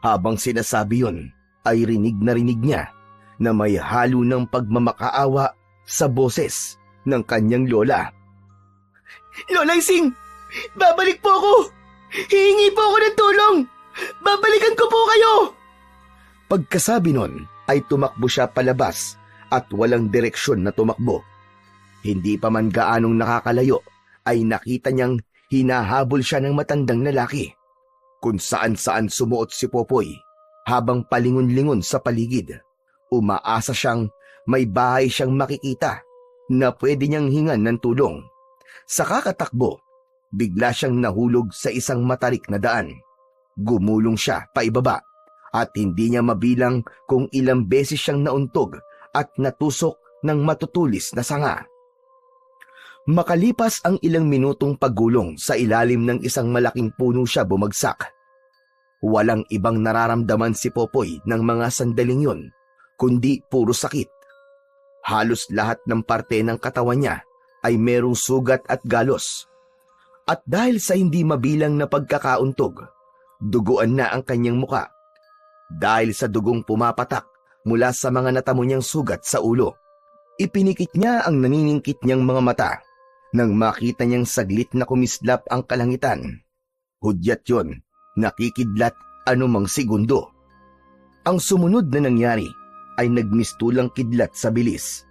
Habang sinasabi yon, ay rinig niya na may halo ng pagmamakaawa sa boses ng kanyang lola. Lola Ising! Babalik po ako! Hihingi po ako ng tulong! Babalikan ko po kayo! Pagkasabi nun, ay tumakbo siya palabas at walang direksyon na tumakbo. Hindi pa man gaanong nakakalayo, ay nakita niyang hinahabol siya ng matandang lalaki. Kung saan-saan sumuot si Popoy, habang palingon-lingon sa paligid, umaasa siyang may bahay siyang makikita na pwede niyang hingan ng tulong. Sa kakatakbo, bigla siyang nahulog sa isang matarik na daan. Gumulong siya paibaba at hindi niya mabilang kung ilang beses siyang nauntog at natusok ng matutulis na sanga. Makalipas ang ilang minutong paggulong sa ilalim ng isang malaking puno siya bumagsak. Walang ibang nararamdaman si Popoy ng mga sandaling yun, kundi puro sakit. Halos lahat ng parte ng katawan niya ay merong sugat at galos. At dahil sa hindi mabilang na pagkakauntog, duguan na ang kanyang muka. Dahil sa dugong pumapatak mula sa mga natamo niyang sugat sa ulo, ipinikit niya ang naniningkit niyang mga mata nang makita niyang saglit na kumislap ang kalangitan. Hudyat yon, nakikidlat anumang segundo. Ang sumunod na nangyari ay nagmistulang kidlat sa bilis.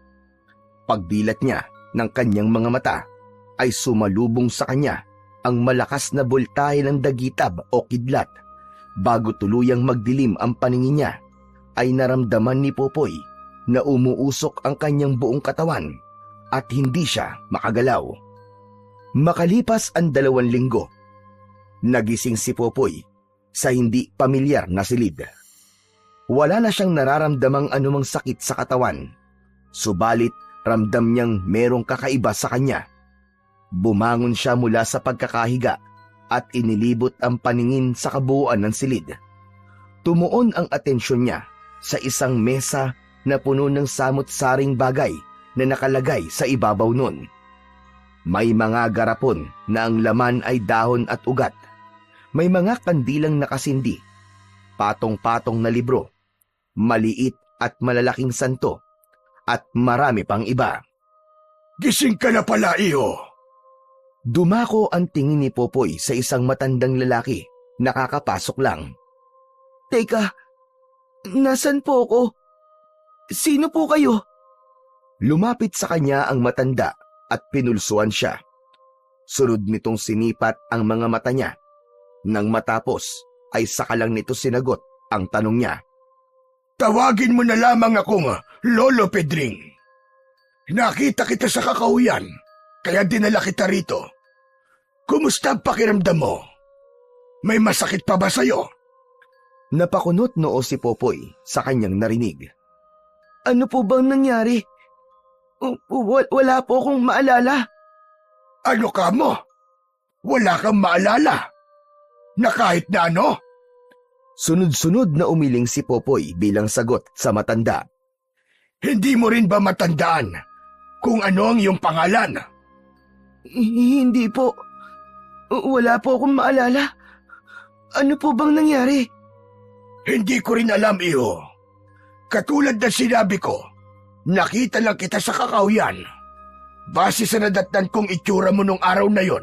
Pagdilat niya ng kanyang mga mata, ay sumalubong sa kanya ang malakas na boltahe ng dagitab o kidlat. Bago tuluyang magdilim ang paningin niya, ay naramdaman ni Popoy na umuusok ang kanyang buong katawan at hindi siya makagalaw. Makalipas ang 2 linggo, nagising si Popoy sa hindi pamilyar na silid. Wala na siyang nararamdamang anumang sakit sa katawan, subalit ramdam niyang merong kakaiba sa kanya. Bumangon siya mula sa pagkakahiga at inilibot ang paningin sa kabuuan ng silid. Tumuon ang atensyon niya sa isang mesa na puno ng samot-saring bagay na nakalagay sa ibabaw nun. May mga garapon na ang laman ay dahon at ugat. May mga kandilang nakasindi, patong-patong na libro, maliit at malalaking santo, at marami pang iba. Gising ka na pala, iho! Dumako ang tingin ni Popoy sa isang matandang lalaki nakakapasok lang. Teka, nasan po ako? Sino po kayo? Lumapit sa kanya ang matanda at pinulsuan siya. Sunod nitong sinipat ang mga mata niya. Nang matapos ay saka lang nito sinagot ang tanong niya. Tawagin mo na lamang akong Lolo Pedring. Nakita kita sa kakauyan, kaya dinala kita rito. Kumusta ang pakiramdam mo? May masakit pa ba sa'yo? Napakunot noo si Popoy sa kanyang narinig. Ano po bang nangyari? Wala po akong maalala. Ano ka mo? Wala kang maalala? Na kahit na ano? Sunod-sunod na umiling si Popoy bilang sagot sa matanda. Hindi mo rin ba matandaan kung ano ang iyong pangalan? Hindi po. Wala po akong maalala. Ano po bang nangyari? Hindi ko rin alam, iho. Katulad na sinabi ko, nakita lang kita sa kakauyan. Base sa nadatnan kong itsura mo nung araw na yon,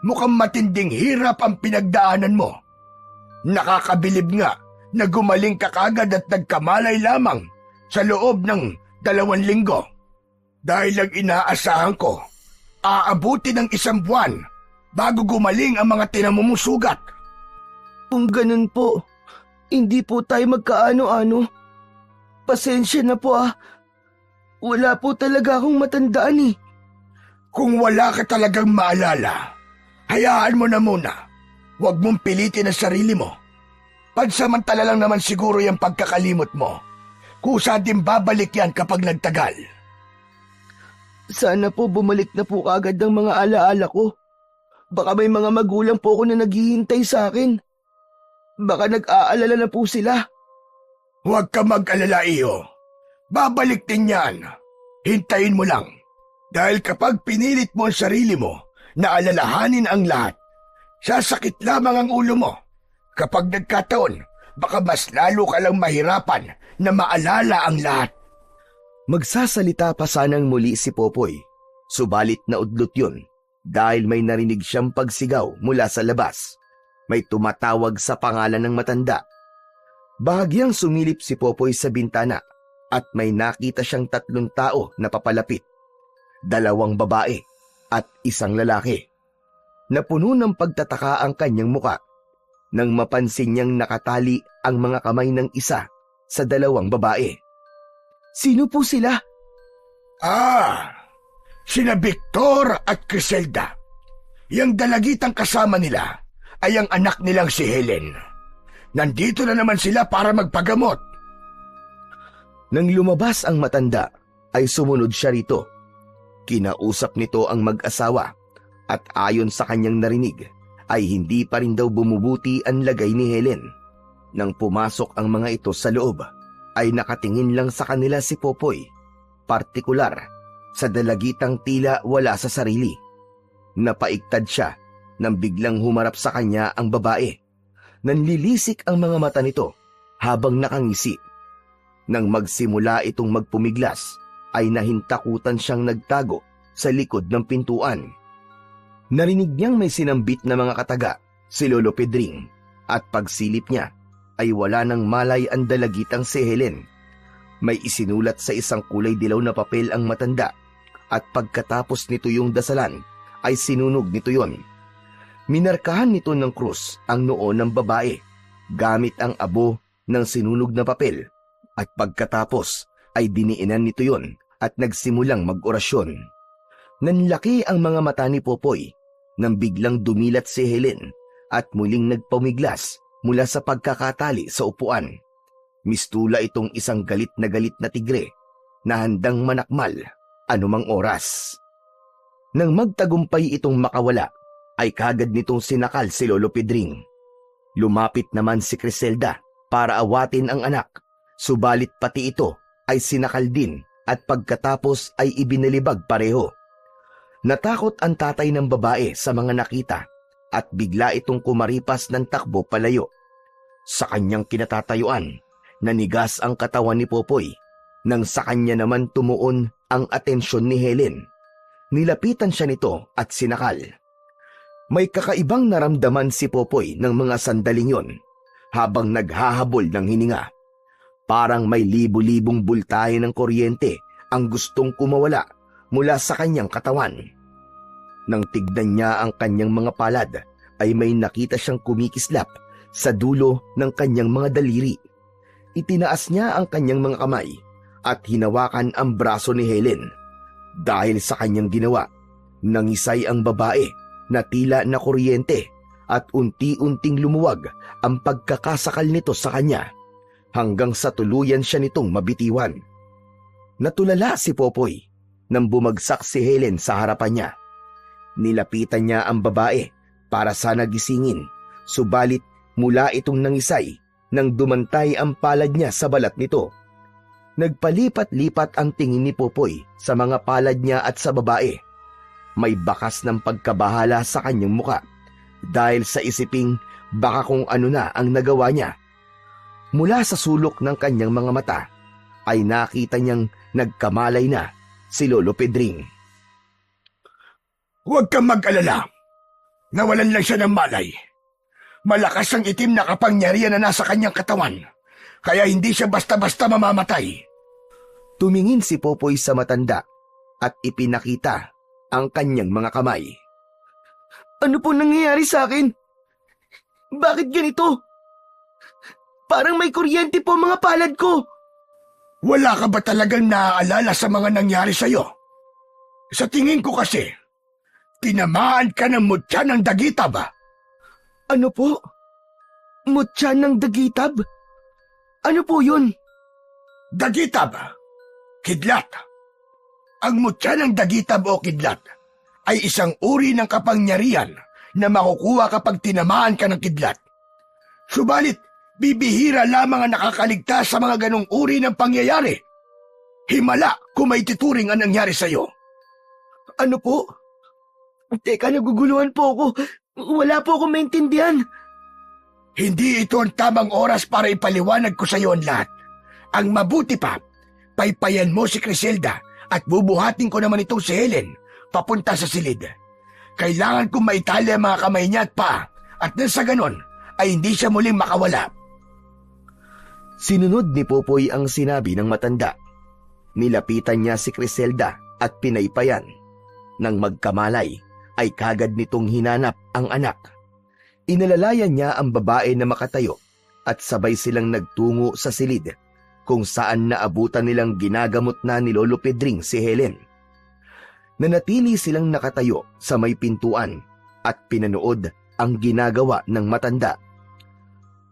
mukhang matinding hirap ang pinagdaanan mo. Nakakabilib nga na gumaling ka kagad at nagkamalay lamang sa loob ng 2 linggo. Dahil lang inaasahan ko, aabuti ng 1 buwan bago gumaling ang mga tinamumusugat. Kung ganun po, hindi po tayo magkaano-ano. Pasensya na po ah. Wala po talaga akong matandaan eh. Kung wala ka talagang maalala, hayaan mo na muna. Huwag mong pilitin ang sarili mo. Pansamantala lang naman siguro yung pagkakalimot mo. Kusa din babalik yan kapag nagtagal. Sana po bumalik na po kagad ang mga alaala ko. Baka may mga magulang po ako na naghihintay sa akin. Baka nag-aalala na po sila. Huwag ka mag-alala, iyo. Babalik din yan. Hintayin mo lang. Dahil kapag pinilit mo ang sarili mo na alalahanin ang lahat, sasakit lamang ang ulo mo. Kapag nagkataon, baka mas lalo ka lang mahirapan na maalala ang lahat. Magsasalita pa sanang muli si Popoy, subalit naudlot yun dahil may narinig siyang pagsigaw mula sa labas. May tumatawag sa pangalan ng matanda. Bahagyang sumilip si Popoy sa bintana at may nakita siyang 3 tao na papalapit. 2 babae at 1 lalaki. Napuno ng pagtataka ang kanyang muka nang mapansin niyang nakatali ang mga kamay ng isa sa 2 babae. Sino po sila? Sina Victor at Criselda. Yang dalagitang kasama nila ay ang anak nilang si Helen. Nandito na naman sila para magpagamot. Nang lumabas ang matanda, ay sumunod siya rito. Kinausap nito ang mag-asawa at ayon sa kanyang narinig, ay hindi pa rin daw bumubuti ang lagay ni Helen. Nang pumasok ang mga ito sa loob, ay nakatingin lang sa kanila si Popoy, partikular sa dalagitang tila wala sa sarili. Napaigtad siya nang biglang humarap sa kanya ang babae. Nanlilisik ang mga mata nito habang nakangisi. Nang magsimula itong magpumiglas, ay nahintakutan siyang nagtago sa likod ng pintuan. Narinig niyang may sinambit na mga kataga si Lolo Pedring at pagsilip niya ay wala nang malay ang dalagitang si Helen. May isinulat sa isang kulay dilaw na papel ang matanda at pagkatapos nito yung dasalan ay sinunog nito yon. Minarkahan nito ng krus ang noo ng babae gamit ang abo ng sinunog na papel at pagkatapos ay diniinan nito yon at nagsimulang mag-orasyon. Nanlaki ang mga mata ni Popoy nang biglang dumilat si Helen at muling nagpumiglas mula sa pagkakatali sa upuan. Mistula itong isang galit na tigre na handang manakmal anumang oras. Nang magtagumpay itong makawala, ay kagad nitong sinakal si Lolo Pedring. Lumapit naman si Criselda para awatin ang anak, subalit pati ito ay sinakal din at pagkatapos ay ibinalibag pareho. Natakot ang tatay ng babae sa mga nakita at bigla itong kumaripas ng takbo palayo. Sa kanyang kinatatayuan, nanigas ang katawan ni Popoy nang sa kanya naman tumuon ang atensyon ni Helen. Nilapitan siya nito at sinakal. May kakaibang naramdaman si Popoy ng mga sandaling yon habang naghahabol ng hininga. Parang may libu-libong bultahe ng kuryente ang gustong kumawala mula sa kanyang katawan. Nang tignan niya ang kanyang mga palad, ay may nakita siyang kumikislap sa dulo ng kanyang mga daliri. Itinaas niya ang kanyang mga kamay at hinawakan ang braso ni Helen. Dahil sa kanyang ginawa, nangisay ang babae na tila na kuryente at unti-unting lumuwag ang pagkakasakal nito sa kanya hanggang sa tuluyan siya nitong mabitiwan. Natulala si Popoy nang bumagsak si Helen sa harapan niya. Nilapitan niya ang babae para sana gisingin, subalit mula itong nangisay nang dumantay ang palad niya sa balat nito. Nagpalipat-lipat ang tingin ni Popoy sa mga palad niya at sa babae. May bakas ng pagkabahala sa kanyang muka dahil sa isiping baka kung ano na ang nagawa niya. Mula sa sulok ng kanyang mga mata ay nakita niyang nagkamalay na si Lolo Pedring. Huwag kang mag-alala. Nawalan lang siya ng malay. Malakas ang itim na kapangyarihan na nasa kanyang katawan, kaya hindi siya basta-basta mamamatay. Tumingin si Popoy sa matanda at ipinakita ang kanyang mga kamay. Ano po nangyayari sa akin? Bakit ganito? Parang may kuryente po mga palad ko. Wala ka ba talagang naaalala sa mga nangyari sa'yo? Sa tingin ko kasi, tinamaan ka ng mutya ng dagitab. Ano po? Mutya ng dagitab? Ano po yun? Dagitab, kidlat. Ang mutya ng dagitab o kidlat ay isang uri ng kapangyarihan na makukuha kapag tinamaan ka ng kidlat. Subalit, bibihira lamang ang nakakaligtas sa mga ganong uri ng pangyayari. Himala kung may tituring ang nangyari sa'yo. Ano po? Teka, naguguluhan po ako. Wala po akong maintindihan. Hindi ito ang tamang oras para ipaliwanag ko sa iyo ang lahat. Ang mabuti pa, paypayan mo si Criselda at bubuhatin ko naman itong si Helen papunta sa silid. Kailangan kong maitali ang mga kamay niya at paa at nang sa ganon ay hindi siya muling makawala. Sinunod ni Popoy ang sinabi ng matanda. Nilapitan niya si Criselda at pinaypayan. Nang magkamalay, ay kagad nitong hinanap ang anak. Inalalayan niya ang babae na makatayo at sabay silang nagtungo sa silid kung saan naabutan nilang ginagamot na ni Lolo Pedring si Helen. Nanatili silang nakatayo sa may pintuan at pinanood ang ginagawa ng matanda.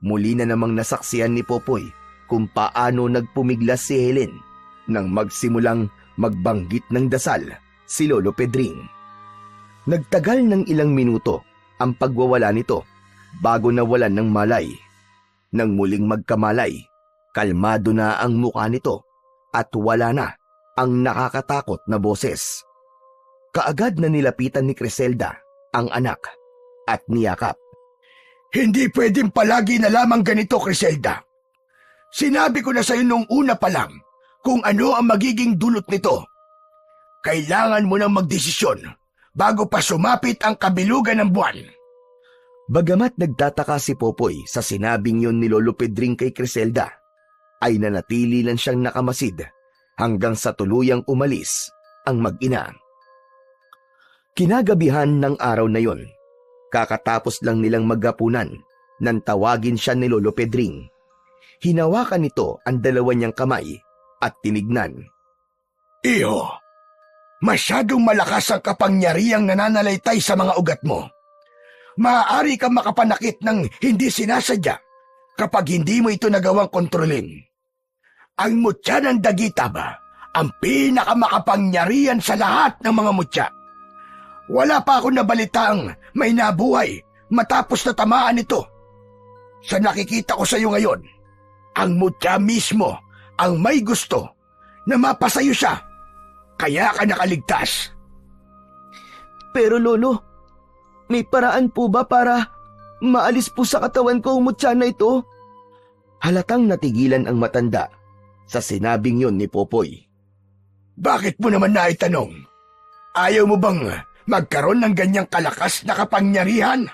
Muli na namang nasaksihan ni Popoy kung paano nagpumiglas si Helen nang magsimulang magbanggit ng dasal si Lolo Pedring. Nagtagal ng ilang minuto ang pagwawala nito bago nawalan ng malay. Nang muling magkamalay, kalmado na ang mukha nito at wala na ang nakakatakot na boses. Kaagad na nilapitan ni Criselda ang anak at niyakap. Hindi pwedeng palagi na lamang ganito, Criselda. Sinabi ko na sa iyo nung una pa lang kung ano ang magiging dulot nito. Kailangan mo nang magdesisyon bago pa sumapit ang kabilugan ng buwan. Bagamat nagtataka si Popoy sa sinabing yon ni Lolo Pedring kay Criselda, ay nanatili lang siyang nakamasid hanggang sa tuluyang umalis ang mag-ina. Kinagabihan ng araw na yon, kakatapos lang nilang maghapunan nang tawagin siya ni Lolo Pedring. Hinawakan nito ang dalawa niyang kamay at tinignan. Iho, masyadong malakas ang kapangyarihang nananalaytay sa mga ugat mo. Maaari kang makapanakit ng hindi sinasadya kapag hindi mo ito nagawang kontrolin. Ang mutya ng dagitab ang pinakamakapangyarihan sa lahat ng mga mutya. Wala pa akong nabalitaang may nabuhay matapos na tamaan ito. Sa nakikita ko sa iyo ngayon, ang mutya mismo ang may gusto na mapasayo siya. Kaya ka nakaligtas. Pero Lolo, may paraan po ba para maalis po sa katawan ko ang mutya na ito? Halatang natigilan ang matanda sa sinabing yon ni Popoy. Bakit mo naman naitanong? Ayaw mo bang magkaroon ng ganyang kalakas na kapangyarihan?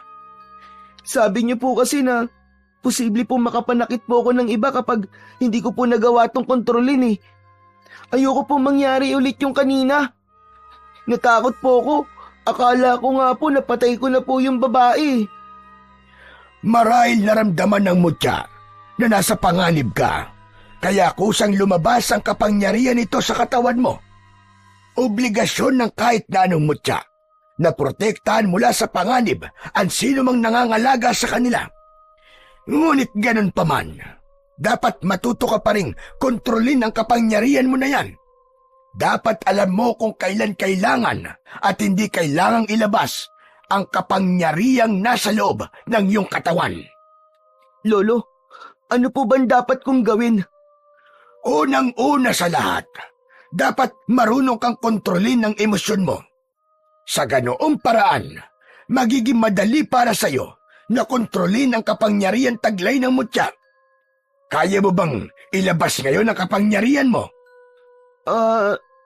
Sabi niyo po kasi na posible po makapanakit po ako ng iba kapag hindi ko po nagawa tong kontrolin eh. Ayoko po mangyari ulit yung kanina. Natakot po ako. Akala ko nga po napatay ko na po yung babae. Marahil naramdaman ng mutya na nasa panganib ka, kaya kusang lumabas ang kapangyarihan nito sa katawan mo. Obligasyon ng kahit na anong mutya na protektahan mula sa panganib ang sino mang nangangalaga sa kanila. Ngunit ganun pa man, dapat matuto ka pa rin kontrolin ang kapangyarihan mo na yan. Dapat alam mo kung kailan kailangan at hindi kailangang ilabas ang kapangyarihang nasa loob ng iyong katawan. Lolo, ano po ba dapat kong gawin? Unang-una sa lahat, dapat marunong kang kontrolin ang emosyon mo. Sa ganoong paraan, magiging madali para sa'yo na kontrolin ang kapangyarihan taglay ng mutya. Kaya mo bang ilabas ngayon ang kapangyarihan mo?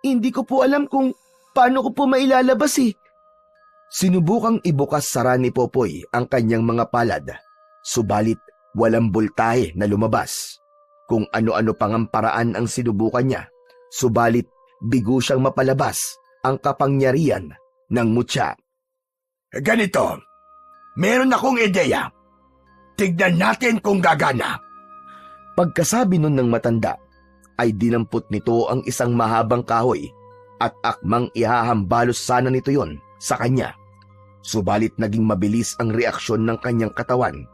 Hindi ko po alam kung paano ko po mailalabas eh. Sinubukang ibukas sara ni Popoy ang kanyang mga palad, subalit walang bultahe na lumabas. Kung ano-ano pang ang paraan ang sinubukan niya, subalit bigo siyang mapalabas ang kapangyarihan ng mutya. Ganito, meron akong ideya. Tignan natin kung gagana. Pagkasabi nun ng matanda, ay dinampot nito ang isang mahabang kahoy at akmang ihahambalos sana nito yon sa kanya. Subalit naging mabilis ang reaksyon ng kanyang katawan.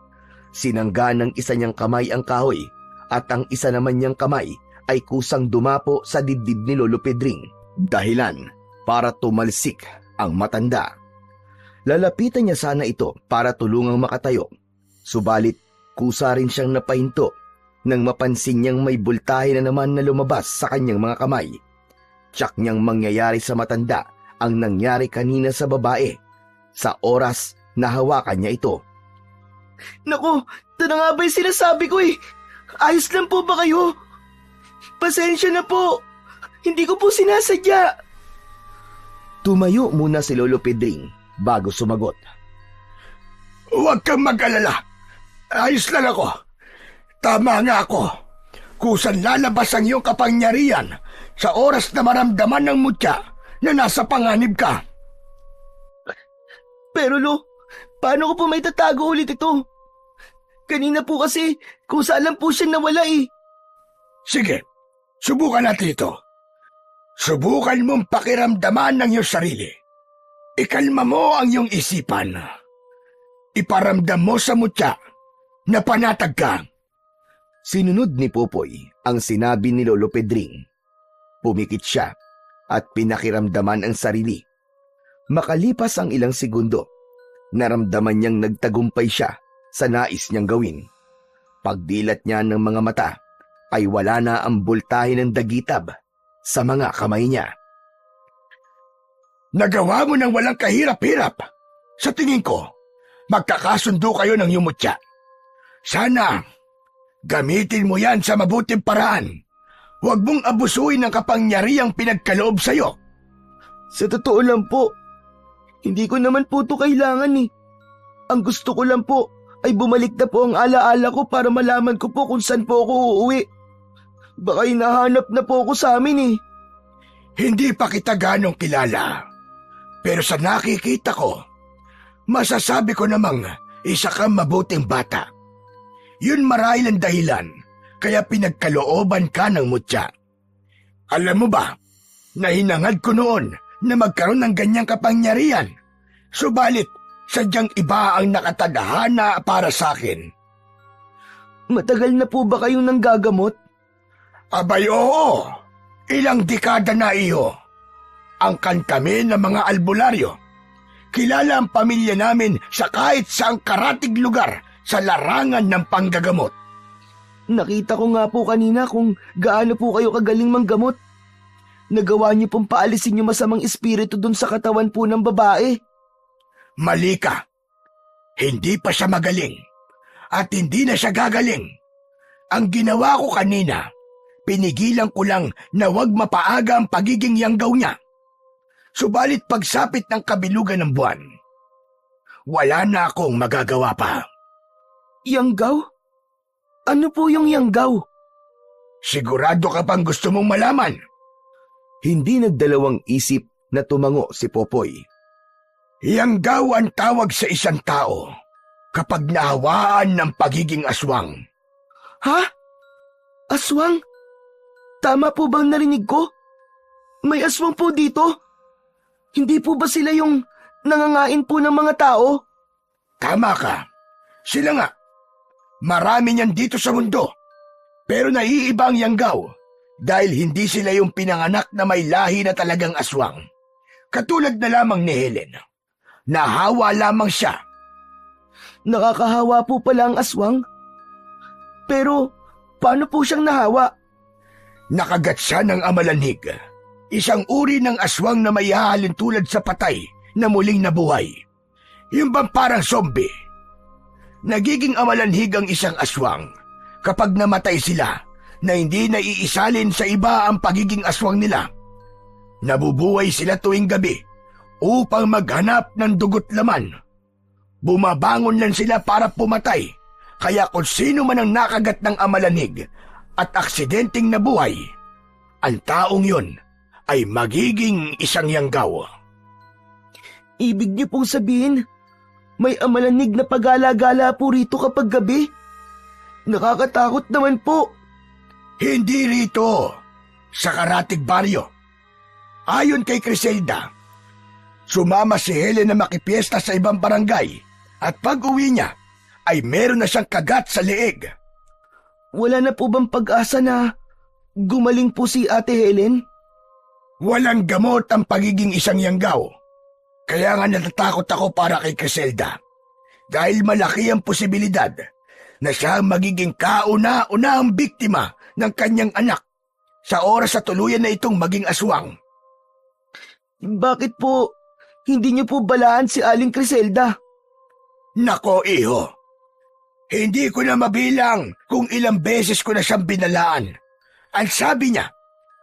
Sinangga ng isa niyang kamay ang kahoy at ang isa naman niyang kamay ay kusang dumapo sa dibdib ni Lolo Pedring, dahilan para tumalsik ang matanda. Lalapitan niya sana ito para tulungang makatayo, subalit kusa rin siyang napahinto nang mapansin niyang may bultahe na naman na lumabas sa kanyang mga kamay. Tiyak niyang mangyayari sa matanda ang nangyari kanina sa babae sa oras na hawakan niya ito. Naku, ito na nga ba yung sinasabi ko eh. Ayos lang po ba kayo? Pasensya na po. Hindi ko po sinasadya. Tumayo muna si Lolo Pedring bago sumagot. Huwag kang mag-alala. Ayos lang ako. Tama nga ako. Kusan lalabas ang iyong kapangyarihan sa oras na maramdaman ng mutya na nasa panganib ka. Pero Lo, paano ko po may tatago ulit ito? Kanina po kasi kusa lang po siya nawala eh. Sige, subukan natin ito. Subukan mong pakiramdaman ng iyong sarili. Ikalma mo ang iyong isipan. Iparamdam mo sa mutya na panatag ka. Sinunod ni Popoy ang sinabi ni Lolo Pedring. Pumikit siya at pinakiramdaman ang sarili. Makalipas ang ilang segundo, naramdaman niyang nagtagumpay siya sa nais niyang gawin. Pagdilat niya ng mga mata, ay wala na ang bultahe ng dagitab sa mga kamay niya. Nagawa mo ng walang kahirap-hirap. Sa tingin ko, magkakasundo kayo ng iyong mutya. Sana, gamitin mo yan sa mabuting paraan. Huwag mong abusuin ang kapangyarihang pinagkaloob sa'yo. Sa totoo lang po, hindi ko naman po ito kailangan eh. Ang gusto ko lang po ay bumalik na po ang alaala ko para malaman ko po kung saan po ako uuwi. Baka hinahanap na po ako sa amin eh. Hindi pa kita ganong kilala. Pero sa nakikita ko, masasabi ko namang isa kang mabuting bata. Yun marahil ang dahilan kaya pinagkalooban ka ng mutya. Alam mo ba, na hinangad ko noon na magkaroon ng ganyang kapangyarihan. Subalit, sadyang iba ang nakatadhana para sa akin. Matagal na po ba kayong nanggagamot? Abay oo, ilang dekada na iyo. Angkan kami ng mga albularyo. Kilala ang pamilya namin sa kahit saang karatig lugar sa larangan ng panggagamot. Nakita ko nga po kanina kung gaano po kayo kagaling manggamot. Nagawa niyo pong paalisin yung masamang espiritu dun sa katawan po ng babae. Mali ka. Hindi pa siya magaling. At hindi na siya gagaling. Ang ginawa ko kanina, pinigilan ko lang na wag mapaaga ang pagiging yanggaw niya. Subalit pagsapit ng kabilugan ng buwan, wala na akong magagawa pa. Yanggaw? Ano po yung yanggaw? Sigurado ka bang gusto mong malaman? Hindi nagdalawang isip na tumango si Popoy. Yanggaw ang tawag sa isang tao kapag nahawaan ng pagiging aswang. Ha? Aswang? Tama po bang narinig ko? May aswang po dito? Hindi po ba sila yung nangangain po ng mga tao? Tama ka. Sila nga. Marami niyan dito sa mundo. Pero naiiba ang yanggaw dahil hindi sila yung pinanganak na may lahi na talagang aswang. Katulad na lamang ni Helen. Nahawa lamang siya. Nakakahawa po pala ang aswang. Pero paano po siyang nahawa? Nakagat siya ng amalanhig. Isang uri ng aswang na may hahalin tulad sa patay na muling nabuhay. Yung bang parang zombie. Nagiging amalanhig ang isang aswang kapag namatay sila na hindi naiisalin sa iba ang pagiging aswang nila. Nabubuhay sila tuwing gabi upang maghanap ng dugot laman. Bumabangon lang sila para pumatay, kaya kung sino man ang nakagat ng amalanhig at aksidenteng nabuhay, ang taong yun ay magiging isang yanggaw. Ibig niyo pong sabihin, may amalanig na pagala-gala po rito kapag gabi? Nakakatakot naman po. Hindi rito, sa Karatig Baryo. Ayon kay Criselda, sumama si Helen na makipiesta sa ibang barangay at pag-uwi niya ay meron na siyang kagat sa leeg. Wala na po bang pag-asa na gumaling po si Ate Helen? Walang gamot ang pagiging isang yanggaw. Kaya nga natatakot ako para kay Criselda. Dahil malaki ang posibilidad na siya ang magiging kauna-unahang biktima ng kanyang anak sa oras sa tuluyan na itong maging aswang. Bakit po hindi niyo po balaan si Aling Criselda? Nako, iho. Hindi ko na mabilang kung ilang beses ko na siyang binalaan. Ang sabi niya,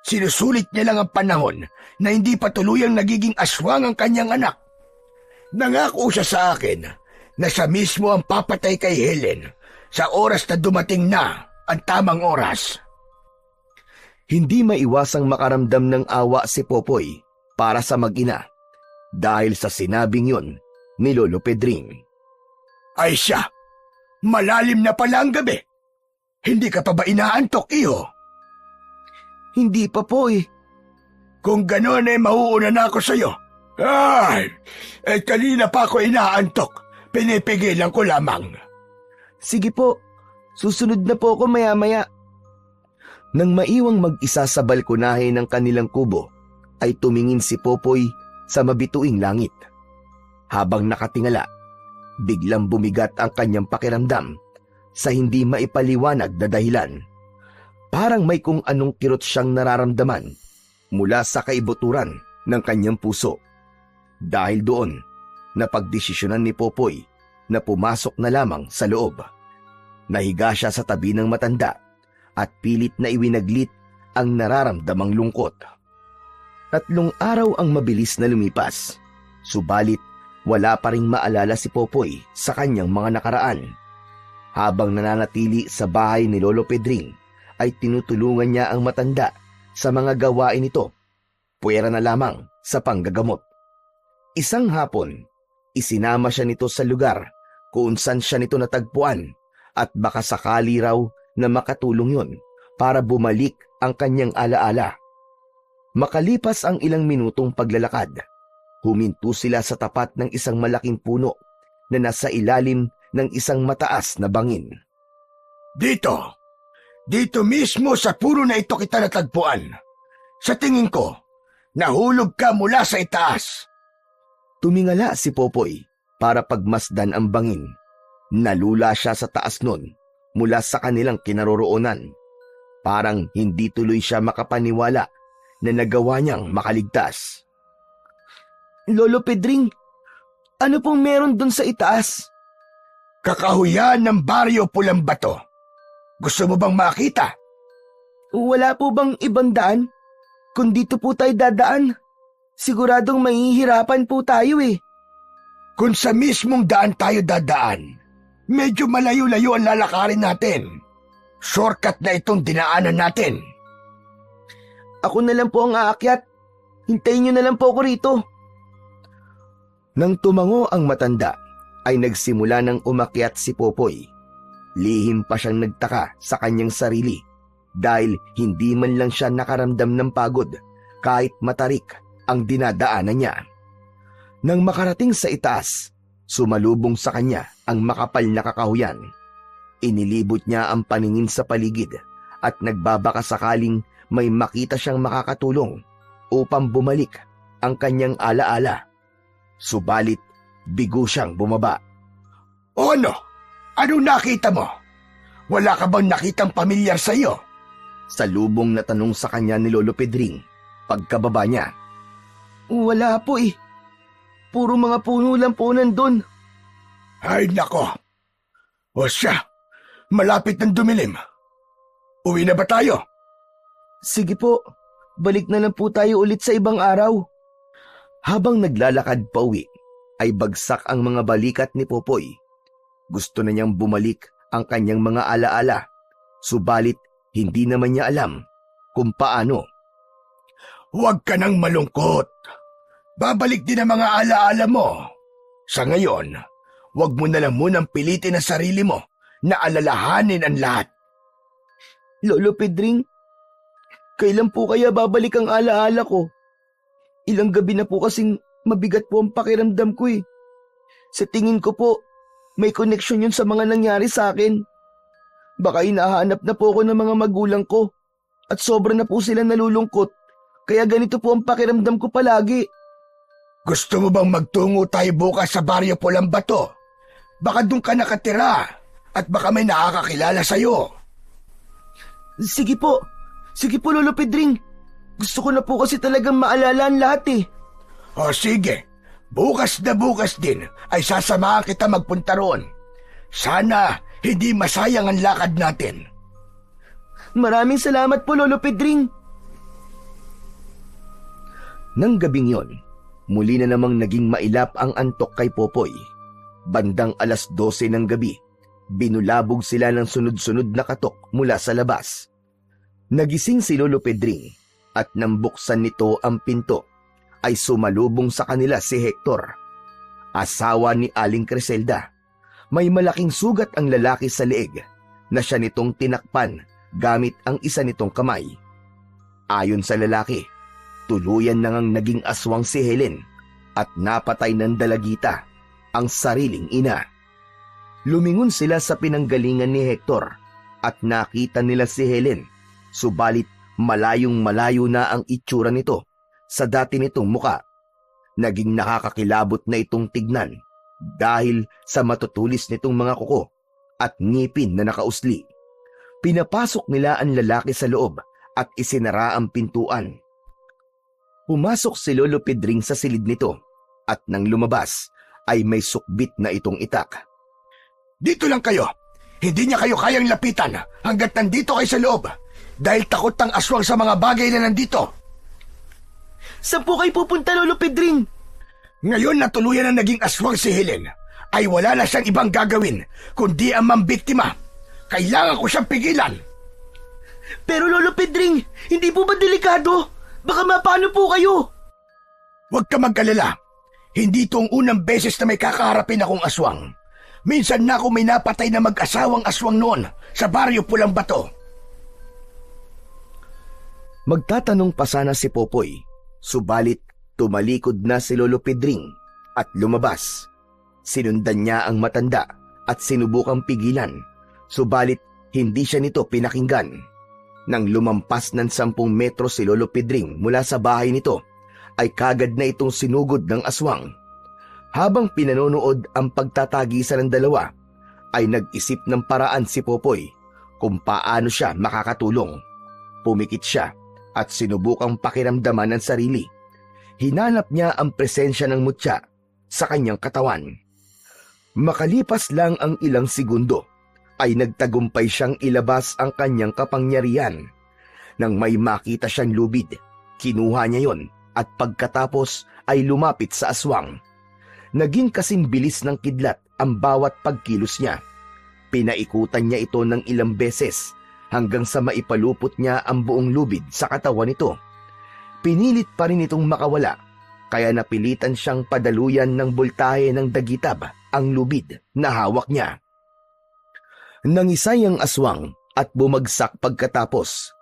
sinusulit niya lang ang panahon na hindi pa tuluyang nagiging aswang ang kanyang anak. Nangako siya sa akin na siya mismo ang papatay kay Helen sa oras na dumating na ang tamang oras. Hindi maiwasang makaramdam ng awa si Popoy para sa mag-ina dahil sa sinabing yon ni Lolo Pedring. Ay siya, malalim na pala ang gabi. Hindi ka pa ba inaantok, iho? Hindi pa po eh. Kung gano'n ay mauuna na ako sa'yo. Ay, kanina pa ako inaantok. Pinipigilan ko lamang. Sige po, susunod na po ako maya-maya. Nang maiwang mag-isa sa balkonahe ng kanilang kubo, ay tumingin si Popoy sa mabituing langit. Habang nakatingala, biglang bumigat ang kanyang pakiramdam sa hindi maipaliwanag na dahilan. Parang may kung anong kirot siyang nararamdaman mula sa kaibuturan ng kanyang puso. Dahil doon, napagdesisyonan ni Popoy na pumasok na lamang sa loob. Nahiga siya sa tabi ng matanda at pilit na iwinaglit ang nararamdamang lungkot. 3 araw ang mabilis na lumipas, subalit wala pa ring maalala si Popoy sa kanyang mga nakaraan. Habang nananatili sa bahay ni Lolo Pedring, ay tinutulungan niya ang matanda sa mga gawain nito, puwera na lamang sa panggagamot. Isang hapon, isinama siya nito sa lugar kung saan siya nito natagpuan at baka sakali raw na makatulong yon para bumalik ang kanyang alaala. Makalipas ang ilang minutong paglalakad, huminto sila sa tapat ng isang malaking puno na nasa ilalim ng isang mataas na bangin. Dito mismo sa puno na ito kita natagpuan. Sa tingin ko, nahulog ka mula sa itaas. Tumingala si Popoy para pagmasdan ang bangin. Nalula siya sa taas nun mula sa kanilang kinaroroonan. Parang hindi tuloy siya makapaniwala na nagawa niyang makaligtas. Lolo Pedring, ano pong meron dun sa itaas? Kakahuyan ng Baryo Pulang Bato. Gusto mo bang makita? Wala po bang ibang daan? Kung dito po tayo dadaan? Siguradong mahihirapan po tayo eh. Kung sa mismong daan tayo dadaan, medyo malayo-layo ang lalakarin natin. Shortcut na itong dinaanan natin. Ako na lang po ang aakyat. Hintayin niyo na lang po ako rito. Nang tumango ang matanda, ay nagsimula ng umakyat si Popoy. Lihim pa siyang nagtaka sa kanyang sarili dahil hindi man lang siya nakaramdam ng pagod kahit matarik ang dinadaanan niya. Nang makarating sa itaas, sumalubong sa kanya ang makapal na kakahuyan. Inilibot niya ang paningin sa paligid at nagbabaka sakaling may makita siyang makakatulong upang bumalik ang kanyang alaala. Subalit, bigo siyang bumaba. O ano? Anong nakita mo? Wala ka bang nakitang pamilyar sa iyo? Salubong na tanong sa kanya ni Lolo Pedring pagkababa niya. Wala po eh. Puro mga puno lang po nandun. Ay nako. O siya, malapit ng dumilim. Uwi na ba tayo? Sige po, balik na lang po tayo ulit sa ibang araw. Habang naglalakad pa uwi, ay bagsak ang mga balikat ni Popoy. Gusto na niyang bumalik ang kanyang mga alaala, subalit hindi naman niya alam kung paano. Huwag ka nang malungkot. Babalik din ang mga alaala mo. Sa ngayon, huwag mo na lang munang pilitin ang sarili mo na alalahanin ang lahat. Lolo Pedring, kailan po kaya babalik ang alaala ko? Ilang gabi na po kasing mabigat po ang pakiramdam ko eh. Sa tingin ko po, may connection yun sa mga nangyari sa akin. Baka hinahanap na po ako ng mga magulang ko at sobra na po sila nalulungkot. Kaya ganito po ang pakiramdam ko palagi. Gusto mo bang magtungo tayo bukas sa Baryo Pulang Bato? Baka doon ka nakatira at baka may nakakakilala sa'yo. Sige po. Sige po, Lolo Pedring. Gusto ko na po kasi talagang maalala ang lahat eh. O sige, bukas na bukas din ay sasamahan kita magpunta roon. Sana hindi masayang ang lakad natin. Maraming salamat po, Lolo Pedring. Nang gabing yon, muli na namang naging mailap ang antok kay Popoy. Bandang 12:00 ng gabi, binulabog sila ng sunod-sunod na katok mula sa labas. Nagising si Lolo Pedring at nang buksan nito ang pinto, ay sumalubong sa kanila si Hector, asawa ni Aling Criselda. May malaking sugat ang lalaki sa leeg na siya nitong tinakpan gamit ang isa nitong kamay. Ayon sa lalaki, tuluyan na ngang naging aswang si Helen at napatay ng dalagita ang sariling ina. Lumingon sila sa pinanggalingan ni Hector at nakita nila si Helen, subalit malayong malayo na ang itsura nito sa dati nitong muka. Naging nakakakilabot na itong tignan dahil sa matutulis nitong mga kuko at ngipin na nakausli. Pinapasok nila ang lalaki sa loob at isinara ang pintuan. Pumasok si Lolo Pedring sa silid nito at nang lumabas ay may sukbit na itong itak. Dito lang kayo. Hindi niya kayo kayang lapitan hanggat nandito kayo sa loob dahil takot ang aswang sa mga bagay na nandito. Saan po kayo pupunta, Lolo Pedring? Ngayon na tuluyan na naging aswang si Helen, ay wala na siyang ibang gagawin kundi ang mambiktima. Kailangan ko siyang pigilan. Pero Lolo Pedring, hindi po ba delikado? Baka mapano po kayo? Huwag ka mag-alala. Hindi ito ang unang beses na may kakaharapin akong aswang. Minsan na ako may napatay na mag-asawang aswang noon sa Baryo Pulang Bato. Magtatanong pa sana si Popoy, subalit tumalikod na si Lolo Pedring at lumabas. Sinundan niya ang matanda at sinubukang pigilan, subalit hindi siya nito pinakinggan. Nang lumampas ng 10 metro si Lolo Pedring mula sa bahay nito, ay kagad na itong sinugod ng aswang. Habang pinanonood ang pagtatagisan ng dalawa, ay nag-isip ng paraan si Popoy kung paano siya makakatulong. Pumikit siya at sinubukang pakiramdaman ng sarili. Hinanap niya ang presensya ng mutya sa kanyang katawan. Makalipas lang ang ilang segundo, ay nagtagumpay siyang ilabas ang kanyang kapangyarihan. Nang may makita siyang lubid, kinuha niya yon at pagkatapos ay lumapit sa aswang. Naging kasing bilis ng kidlat ang bawat pagkilos niya. Pinaikutan niya ito ng ilang beses hanggang sa maipalupot niya ang buong lubid sa katawan nito. Pinilit pa rin itong makawala, kaya napilitan siyang padaluyan ng boltahe ng dagitab ang lubid na hawak niya. Nangisay ang aswang at bumagsak pagkatapos.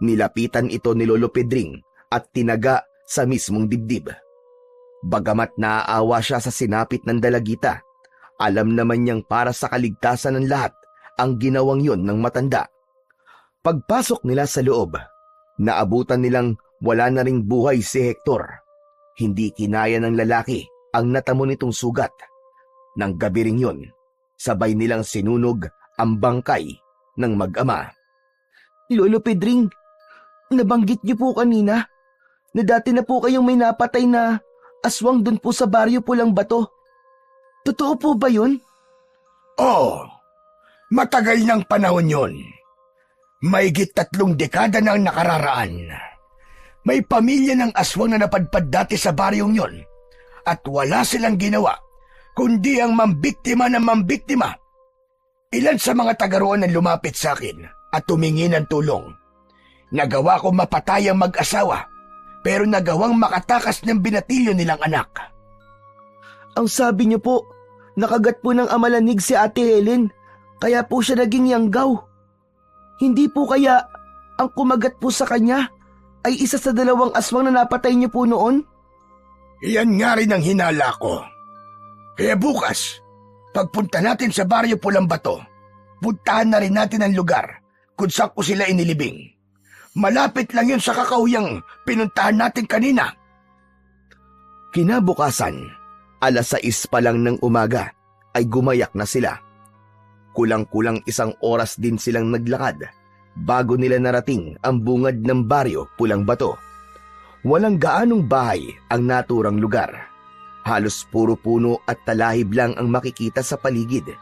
Nilapitan ito ni Lolo Pedring at tinaga sa mismong dibdib. Bagamat naaawa siya sa sinapit ng dalagita, alam naman niyang para sa kaligtasan ng lahat ang ginawang yon ng matanda. Pagpasok nila sa loob, naabutan nilang wala na ring buhay si Hector. Hindi kinaya ng lalaki ang natamo nitong sugat. Nang gabi ring yun, sabay nilang sinunog ang bangkay ng mag-ama. Lolo Pedring, nabanggit niyo po kanina na dati na po kayong may napatay na aswang dun po sa baryo Pulang Bato. Totoo po ba yun? Oh, matagal ng panahon yon. Mahigit 3 dekada na ang nakararaan. May pamilya ng aswang na napadpad dati sa baryong yon at wala silang ginawa kundi ang mambiktima ng mambiktima. Ilan sa mga tagaroon ang lumapit sa akin at tumingi ng tulong. Nagawa ko mapatay ang mag-asawa pero nagawang makatakas ng binatilyo nilang anak. Ang sabi niyo po, nakagat po ng amalanig si Ate Helen, kaya po siya naging yanggaw. Hindi po kaya ang kumagat po sa kanya ay isa sa 2 aswang na napatay niyo po noon? Iyan nga rin ang hinala ko. Kaya bukas, pagpunta natin sa baryo Pulang Bato, puntahan na rin natin ang lugar kung saan ko sila inilibing. Malapit lang yun sa kakawiyang pinuntahan natin kanina. Kinabukasan, 6:00 pa lang ng umaga ay gumayak na sila. Kulang-kulang 1 oras din silang naglakad bago nila narating ang bungad ng baryo Pulang Bato. Walang gaanong bahay ang naturang lugar. Halos puro puno at talahib lang ang makikita sa paligid.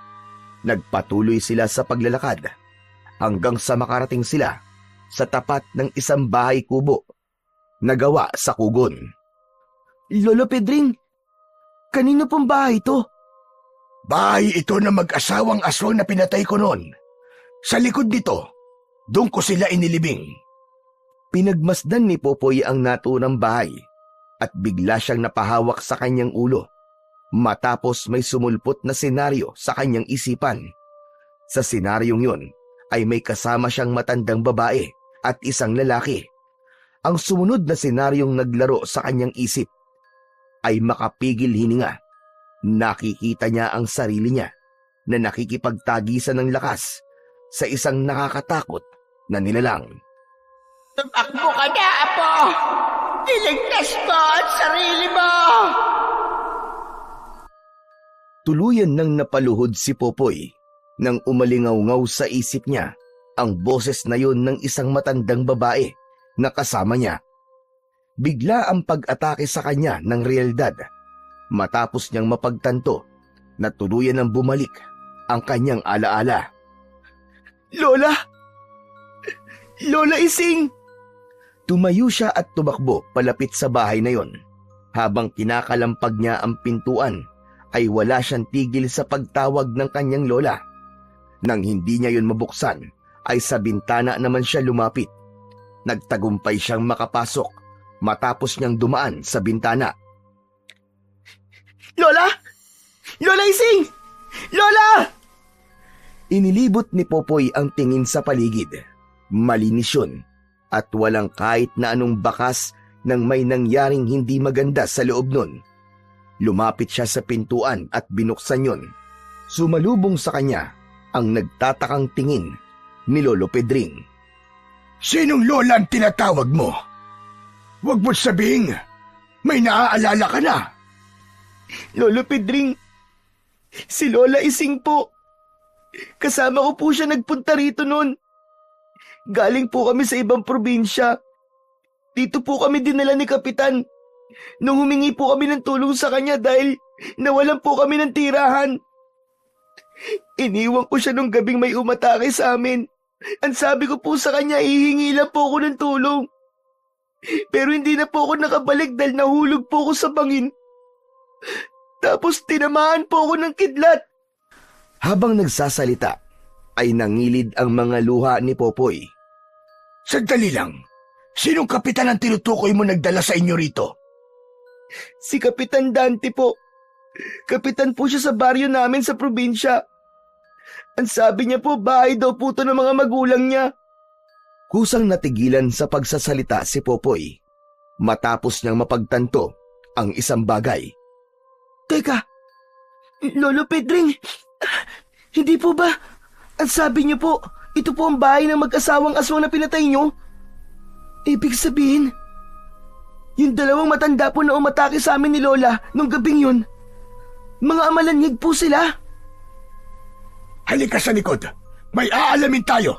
Nagpatuloy sila sa paglalakad hanggang sa makarating sila sa tapat ng isang bahay kubo na gawa sa kugon. Lolo Pedring, kanino pong bahay ito? Bahay ito ng mag-asawang aswang na pinatay ko noon. Sa likod nito, doon ko sila inilibing. Pinagmasdan ni Popoy ang naturang bahay at bigla siyang napahawak sa kanyang ulo matapos may sumulpot na senaryo sa kanyang isipan. Sa senaryong yun ay may kasama siyang matandang babae at isang lalaki. Ang sumunod na senaryong naglaro sa kanyang isip ay makapigil hininga. Nakikita niya ang sarili niya na nakikipagtagisan ng lakas sa isang nakakatakot na nilalang. Tumakbo ka na, Apo! Iligtas mo ang sarili mo! Tuluyan nang napaluhod si Popoy nang umalingaw-ngaw sa isip niya ang boses na yun ng isang matandang babae na kasama niya. Bigla ang pag-atake sa kanya ng realidad matapos niyang mapagtanto na tuluyan ng bumalik ang kanyang alaala. Lola! Lola Ising! Tumayo siya at tumakbo palapit sa bahay na yon. Habang kinakalampag niya ang pintuan, ay wala siyang tigil sa pagtawag ng kanyang lola. Nang hindi niya yun mabuksan, ay sa bintana naman siya lumapit. Nagtagumpay siyang makapasok matapos niyang dumaan sa bintana. Lola! Lola Ising! Lola! Inilibot ni Popoy ang tingin sa paligid. Malinis yun at walang kahit na anong bakas ng may nangyaring hindi maganda sa loob nun. Lumapit siya sa pintuan at binuksan yun. Sumalubong sa kanya ang nagtatakang tingin ni Lolo Pedring. Sinong lola ang tinatawag mo? Huwag mo sabihing may naaalala ka na. Lolo Pedring, si Lola Ising po. Kasama ko po siya nagpunta rito noon. Galing po kami sa ibang probinsya. Dito po kami dinala ni Kapitan nung humingi po kami ng tulong sa kanya dahil nawalan po kami ng tirahan. Iniwan ko siya nung gabing may umatake sa amin. Ang sabi ko po sa kanya, hihingi lang po ako ng tulong. Pero hindi na po ako nakabalik dahil nahulog po ako sa bangin. Tapos tinamaan po ako ng kidlat. Habang nagsasalita, ay nangilid ang mga luha ni Popoy. Sandali lang. Sinong kapitan ang tinutukoy mo nagdala sa inyo rito? Si Kapitan Dante po. Kapitan po siya sa baryo namin sa probinsya. Ang sabi niya po, bahay daw po to ng mga magulang niya. Kusang natigilan sa pagsasalita si Popoy matapos niyang mapagtanto ang isang bagay. Teka, Lolo Pedring, hindi po ba? Ang sabi niyo po, ito po ang bahay ng mag-asawang aswang na pinatay niyo? Ibig sabihin, yung dalawang matanda po na umatake sa amin ni Lola nung gabing yun, mga amalanyig po sila. Halika sa likod. May aalamin tayo.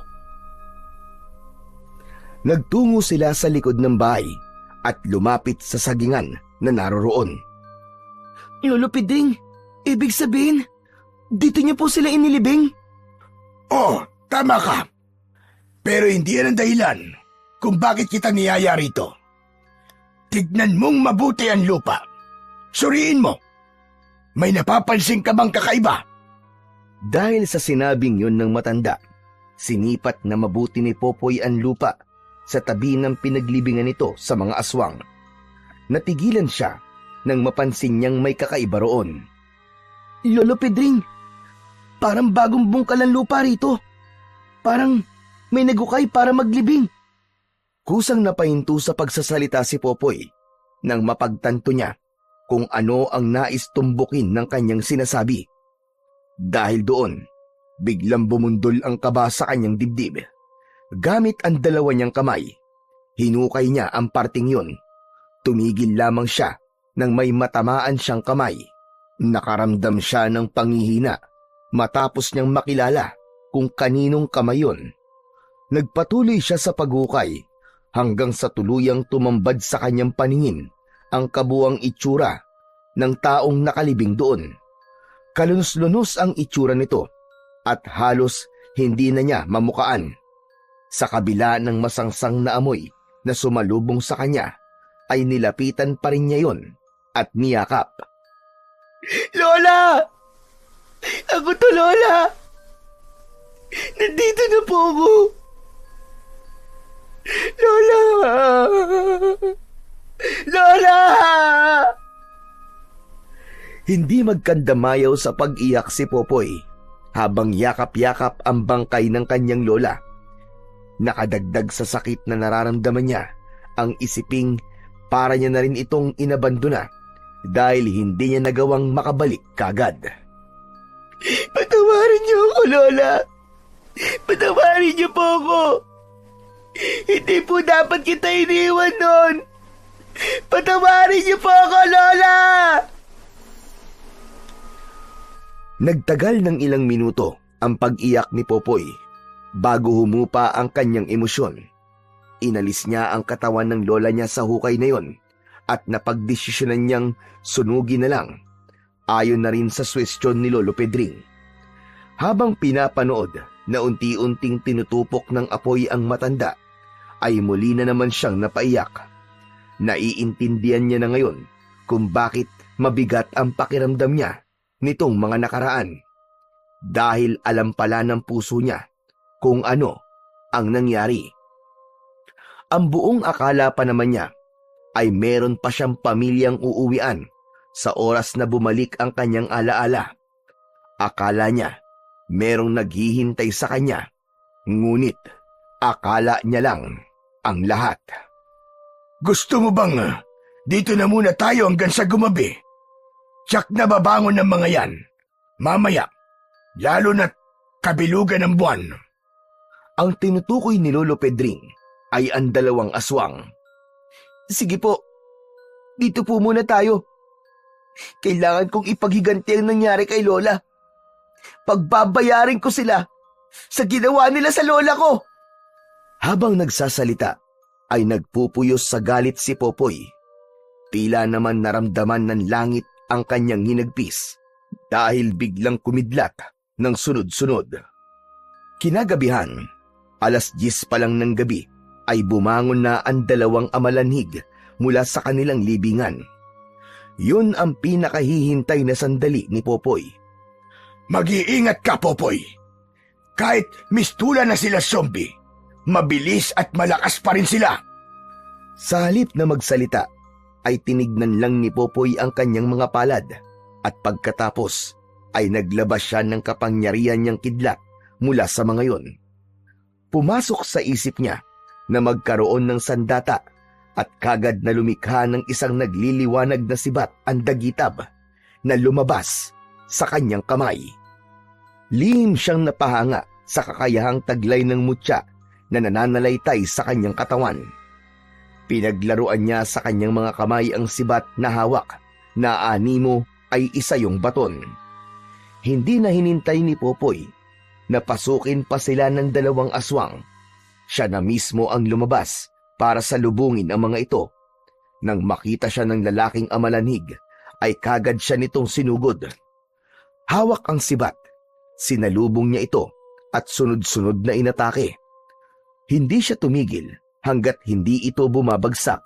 Nagtungo sila sa likod ng bahay at lumapit sa sagingan na naroroon. Lolo Pedring, ibig sabihin, dito niyo po sila inilibing? Oo, tama ka. Pero hindi yan ang dahilan kung bakit kita niyaya rito. Tignan mong mabuti ang lupa. Suriin mo. May napapansin ka bang kakaiba? Dahil sa sinabing yun ng matanda, sinipat na mabuti ni Popoy ang lupa sa tabi ng pinaglibingan nito sa mga aswang. Natigilan siya nang mapansin niyang may kakaiba roon. Lolo Pedring, parang bagong bungkal ang lupa rito. Parang may nagukay para maglibing. Kusang napahinto sa pagsasalita si Popoy nang mapagtanto niya kung ano ang nais tumbukin ng kanyang sinasabi. Dahil doon, biglang bumundol ang kaba sa kanyang dibdib. Gamit ang dalawa niyang kamay, hinukay niya ang parting yun. Tumigil lamang siya nang may matamaan siyang kamay. Nakaramdam siya ng panghihina matapos niyang makilala kung kaninong kamay yun. Nagpatuloy siya sa paghukay hanggang sa tuluyang tumambad sa kanyang paningin ang kabuang itsura ng taong nakalibing doon. Kalunos-lunos ang itsura nito at halos hindi na niya mamukaan. Sa kabila ng masangsang na amoy na sumalubong sa kanya, ay nilapitan pa rin niya yon at niyakap. Lola! Ako to, Lola! Nandito na po ako! Lola! Lola! Hindi magkandamayaw sa pag-iyak si Popoy habang yakap-yakap ang bangkay ng kanyang lola. Nakadagdag sa sakit na nararamdaman niya ang isiping para niya na rin itong inabandona dahil hindi niya nagawang makabalik kagad. Patawarin niyo ako, Lola! Patawarin niyo po ako! Hindi po dapat kita iniwan noon! Patawarin niyo po ako, Lola! Nagtagal ng ilang minuto ang pag-iyak ni Popoy bago humupa ang kanyang emosyon. Inalis niya ang katawan ng lola niya sa hukay na yon at napagdesisyonan niyang sunugin na lang, ayon na rin sa suwestyon ni Lolo Pedring. Habang pinapanood na unti-unting tinutupok ng apoy ang matanda, ay muli na naman siyang napaiyak. Naiintindihan niya na ngayon kung bakit mabigat ang pakiramdam niya nitong mga nakaraan. Dahil alam pala ng puso niya kung ano ang nangyari. Ang buong akala pa naman niya ay meron pa siyang pamilyang uuwian sa oras na bumalik ang kanyang alaala. Akala niya merong naghihintay sa kanya, ngunit akala niya lang ang lahat. Gusto mo bang dito na muna tayo hanggang sa gumabi? Tiyak na babangon ng mga yan. Mamaya, lalo na't kabilugan ng buwan. Ang tinutukoy ni Lolo Pedring ay ang dalawang aswang. Sige po, dito po muna tayo. Kailangan kong ipaghiganti ang nangyari kay Lola. Pagbabayarin ko sila sa ginawa nila sa lola ko. Habang nagsasalita, ay nagpupuyos sa galit si Popoy. Tila naman naramdaman ng langit ang kanyang hinagpis dahil biglang kumidlat ng sunod-sunod. Kinagabihan, 10:00 pa lang ng gabi ay bumangon na ang dalawang amalanhig mula sa kanilang libingan. Yun ang pinakahihintay na sandali ni Popoy. Mag-iingat ka, Popoy. Kahit mistula na sila zombie, mabilis at malakas pa rin sila. Sa halip na magsalita, ay tinignan lang ni Popoy ang kanyang mga palad at pagkatapos ay naglabas siya ng kapangyarihan niyang kidlat mula sa mga yun. Pumasok sa isip niya na magkaroon ng sandata at kagad na lumikha ng isang nagliliwanag na sibat ang dagitab na lumabas sa kanyang kamay. Lihim siyang napahanga sa kakayahang taglay ng mutya na nananalaytay sa kanyang katawan. Pinaglaruan niya sa kanyang mga kamay ang sibat na hawak na animo ay isa yung baton. Hindi na hinintay ni Popoy na pasukin pa sila ng dalawang aswang. Siya na mismo ang lumabas para salubungin ang mga ito. Nang makita siya ng lalaking amalanhig, ay kagad siya nitong sinugod. Hawak ang sibat, sinalubong niya ito at sunod-sunod na inatake. Hindi siya tumigil hanggat hindi ito bumabagsak.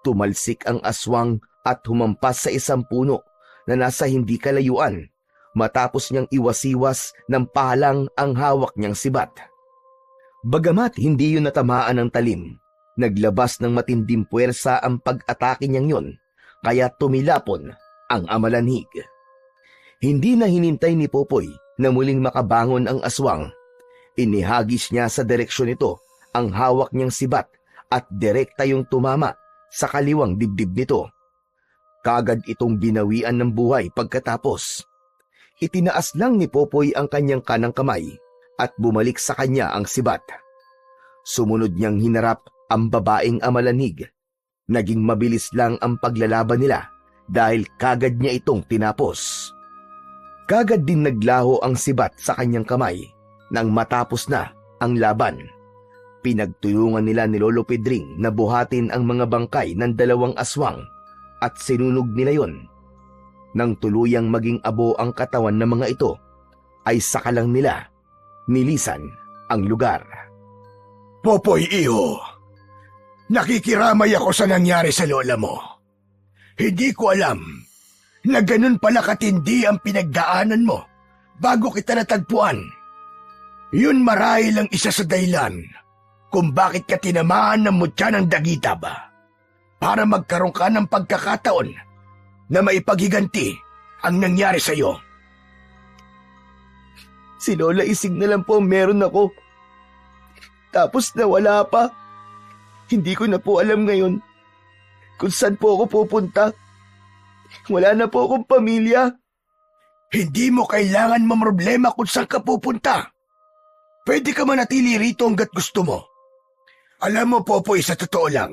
Tumalsik ang aswang at humampas sa isang puno na nasa hindi kalayuan matapos niyang iwasiwas ng palang ang hawak niyang sibat. Bagamat hindi yun natamaan ng talim, naglabas ng matinding puwersa ang pag-atake niyang yun, kaya tumilapon ang amalanhig. Hindi na hinintay ni Popoy na muling makabangon ang aswang. Inihagis niya sa direksyon nito ang hawak niyang sibat at direkta yung tumama sa kaliwang dibdib nito. Kagad itong binawian ng buhay pagkatapos. Itinaas lang ni Popoy ang kanyang kanang kamay at bumalik sa kanya ang sibat. Sumunod niyang hinarap ang babaeng amalanhig. Naging mabilis lang ang paglalaban nila dahil kagad niya itong tinapos. Kagad din naglaho ang sibat sa kanyang kamay nang matapos na ang laban. Pinagtulungan nila ni Lolo Pedring na buhatin ang mga bangkay ng dalawang aswang at sinunog nila yon. Nang tuluyang maging abo ang katawan ng mga ito, ay saka lang nila nilisan ang lugar. Popoy, iho. Nakikiramay ako sa nangyari sa lola mo. Hindi ko alam na ganun pala katindi ang pinagdaanan mo bago kita natagpuan. Yun marahil ang isa sa dahilan kung bakit ka tinamaan ng mutya ng dagitab para magkaroon ka ng pagkakataon na maipaghiganti ang nangyari sa iyo. Si Lola Ising na lang po meron ako. Tapos nawala pa. Hindi ko na po alam ngayon kung saan po ako pupunta. Wala na po akong pamilya. Hindi mo kailangan mamroblema kung saan ka pupunta. Pwede ka manatili rito hanggat gusto mo. Alam mo, Popoy, sa totoo lang,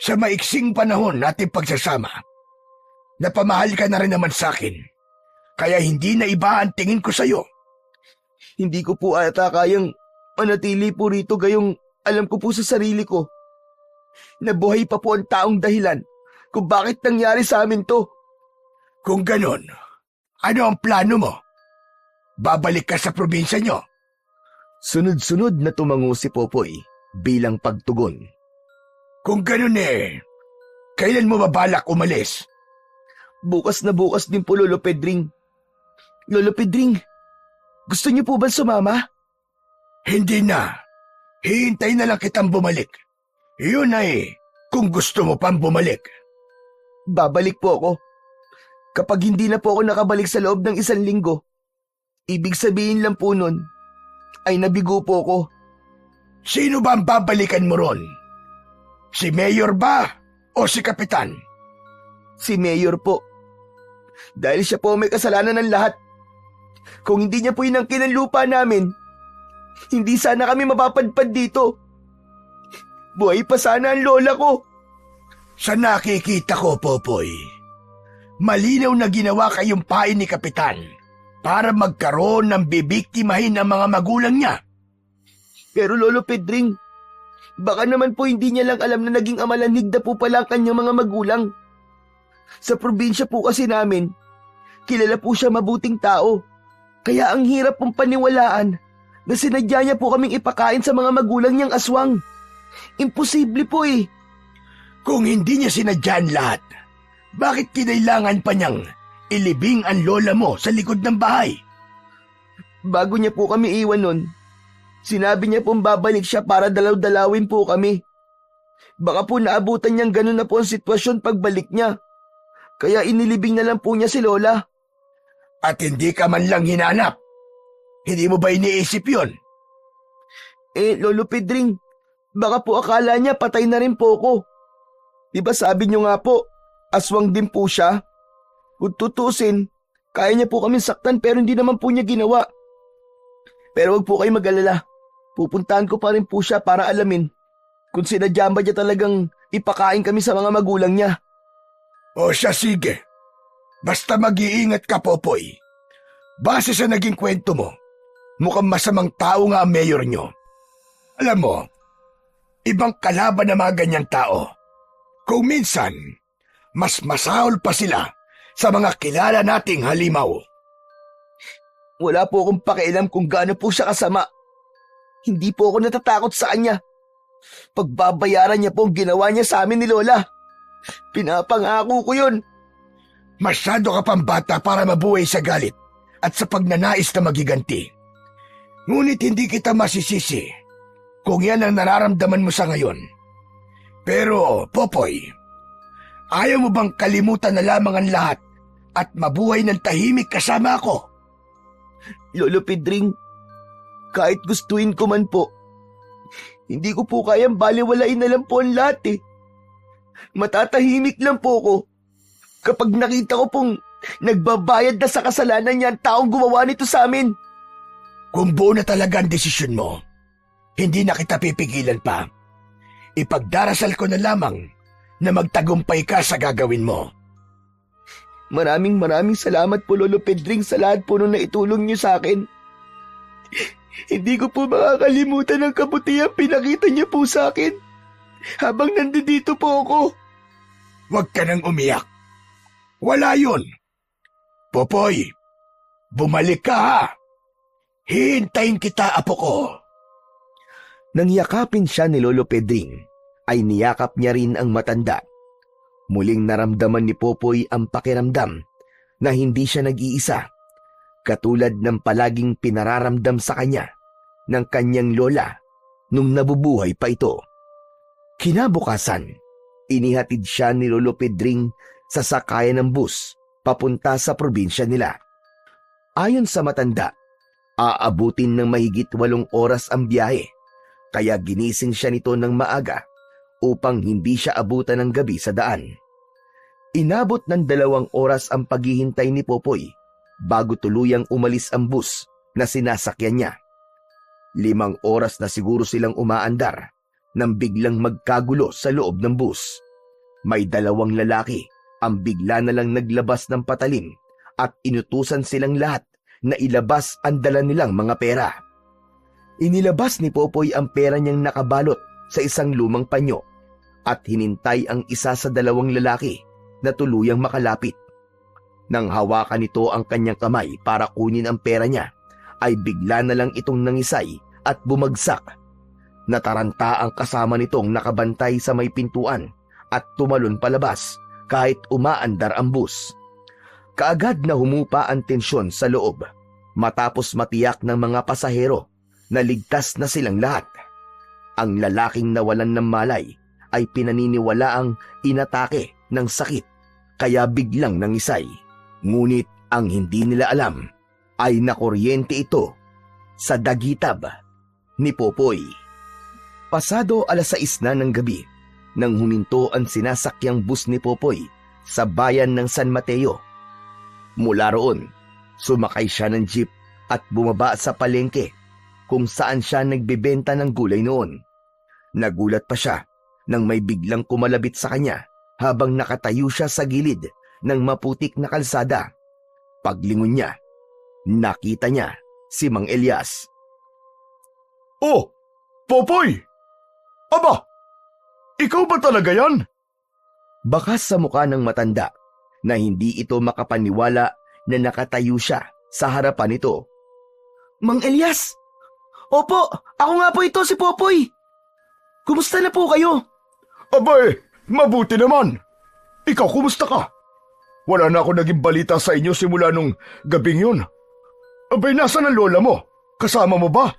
sa maiksing panahon nating pagsasama, napamahal ka na rin naman sa akin, kaya hindi na iba ang tingin ko sa'yo. Hindi ko po ata kayang manatili po rito gayong alam ko po sa sarili ko. Nabuhay pa po ang taong dahilan kung bakit nangyari sa amin to. Kung ganon, ano ang plano mo? Babalik ka sa probinsya nyo? Sunod-sunod na tumango si Popoy bilang pagtugon. Kung ganon kailan mo mabalak umalis? Bukas na bukas din po, Lolo Pedring. Lolo Pedring, gusto niyo po ba sumama? Hindi na. Hihintay na lang kitang bumalik. Yun kung gusto mo pang bumalik. Babalik po ako. Kapag hindi na po ako nakabalik sa loob ng 1 linggo, ibig sabihin lang po nun, ay nabigo po ako. Sino ba ang babalikan mo ron? Si Mayor ba o si Kapitan? Si Mayor po. Dahil siya po may kasalanan ng lahat. Kung hindi niya po inangkin ang lupa namin, hindi sana kami mapapadpad dito. Buhay pa sana ang lola ko. Sa nakikita ko, Popoy, malinaw na ginawa kayong pain ni Kapitan para magkaroon ng bibiktimahin ng mga magulang niya. Pero Lolo Pedring, baka naman po hindi niya lang alam na naging amalanhig na po pala ang kanyang mga magulang. Sa probinsya po kasi namin, kilala po siya mabuting tao. Kaya ang hirap pong paniwalaan na sinadya niya po kaming ipakain sa mga magulang niyang aswang. Imposible po eh. Kung hindi niya sinadyan lahat, bakit kinailangan pa niyang ilibing ang lola mo sa likod ng bahay? Bago niya po kami iwan nun, sinabi niya pong babalik siya para dalaw-dalawin po kami. Baka po naabutan niyang ganun na po ang sitwasyon pagbalik niya. Kaya inilibing na lang po niya si Lola. At hindi ka man lang hinanap. Hindi mo ba iniisip yon? Lolo Pedring, baka po akala niya patay na rin po ako. Diba sabi niyo nga po, aswang din po siya? Kung tutusin, kaya niya po kami saktan pero hindi naman po niya ginawa. Pero wag po kayo mag-alala. Pupuntahan ko pa rin po siya para alamin kung sinadya ba niya talagang ipakain kami sa mga magulang niya. O siya, sige. Basta mag-iingat ka, Popoy. Base sa naging kwento mo, mukhang masamang tao nga ang mayor nyo. Alam mo, ibang kalaban na mga ganyang tao. Kung minsan, mas masahol pa sila sa mga kilala nating halimaw. Wala po akong pakialam kung gaano po siya kasama. Hindi po ako natatakot sa kanya. Pagbabayaran niya po ang ginawa niya sa amin ni Lola. Pinapangako ko yun. Masyado ka pang bata para mabuhay sa galit at sa pagnanais na magiganti. Ngunit hindi kita masisisi kung yan ang nararamdaman mo sa ngayon. Pero, Popoy, ayaw mo bang kalimutan na lamang ang lahat at mabuhay ng tahimik kasama ako? Lolo Pedring, kahit gustuin ko man po, hindi ko po kayang baliwalain na lang po ang lahat eh. Matatahimik lang po ko kapag nakita ko pong nagbabayad na sa kasalanan niya ang taong gumawa nito sa amin. Kung buo na talaga ang desisyon mo, hindi na kita pipigilan pa. Ipagdarasal ko na lamang na magtagumpay ka sa gagawin mo. Maraming salamat po Lolo Pedring sa lahat po nung naitulong niyo sa akin. Hindi ko po makakalimutan ang kabutihan pinakita niyo po sa akin habang nandito po ako. Huwag ka nang umiyak. Wala yun. Popoy, bumalik ka ha. Hihintayin kita, apo ko. Nang yakapin siya ni Lolo Pedring, ay niyakap niya rin ang matanda. Muling naramdaman ni Popoy ang pakiramdam na hindi siya nag-iisa, katulad ng palaging pinararamdam sa kanya ng kanyang lola nung nabubuhay pa ito. Kinabukasan, inihatid siya ni Lolo Pedring sa sakayan ng bus papunta sa probinsya nila. Ayon sa matanda, aabutin ng mahigit 8 oras ang biyahe, kaya ginising siya nito ng maaga upang hindi siya abutan ng gabi sa daan. Inabot ng 2 oras ang paghihintay ni Popoy bago tuluyang umalis ang bus na sinasakyan niya. 5 oras na siguro silang umaandar nang biglang magkagulo sa loob ng bus. May 2 lalaki ang bigla na lang naglabas ng patalim at inutusan silang lahat na ilabas ang dala nilang mga pera. Inilabas ni Popoy ang pera niyang nakabalot sa isang lumang panyo at hinintay ang isa sa 2 lalaki na tuluyang makalapit. Nang hawakan nito ang kanyang kamay para kunin ang pera niya, ay bigla na lang itong nangisay at bumagsak. Nataranta ang kasama nitong nakabantay sa may pintuan at tumalon palabas kahit umaandar ang bus. Kaagad na humupa ang tensyon sa loob matapos matiyak ng mga pasahero na ligtas na silang lahat. Ang lalaking nawalan ng malay ay pinaniniwalaang inatake ng sakit kaya biglang nangisay. Ngunit ang hindi nila alam ay nakuryente ito sa dagitab ni Popoy. Pasado 6:00 na ng gabi nang huminto ang sinasakyang bus ni Popoy sa bayan ng San Mateo. Mula roon, sumakay siya ng jeep at bumaba sa palengke kung saan siya nagbebenta ng gulay noon. Nagulat pa siya nang may biglang kumalabit sa kanya habang nakatayo siya sa gilid ng maputik na kalsada. Paglingon niya, nakita niya si Mang Elias. Oh, Popoy! Aba, ikaw ba talaga yan? Bakas sa mukha ng matanda na hindi ito makapaniwala na nakatayo siya sa harapan nito. Mang Elias! Opo, ako nga po ito si Popoy. Kumusta na po kayo? Abay, mabuti naman. Ikaw, kumusta ka? Wala na ako naging balita sa inyo simula nung gabing yun. Abay, nasaan ang lola mo? Kasama mo ba?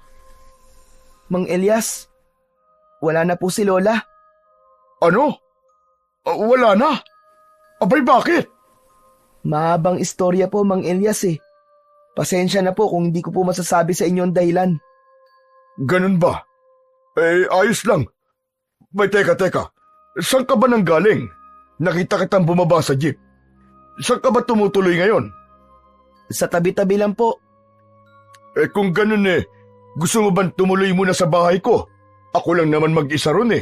Mang Elias, wala na po si Lola. Ano? Wala na? Abay, bakit? Mahabang istorya po, Mang Elias eh. Pasensya na po kung hindi ko po masasabi sa inyo ang dahilan. Ganun ba? Ayos lang. Bay, teka. Saan ka ba nanggaling? Nakita kitang bumaba sa jeep. Saan ka ba tumutuloy ngayon? Sa tabi-tabi lang po. Kung ganun gusto mo bang tumuloy muna sa bahay ko? Ako lang naman mag-isa ron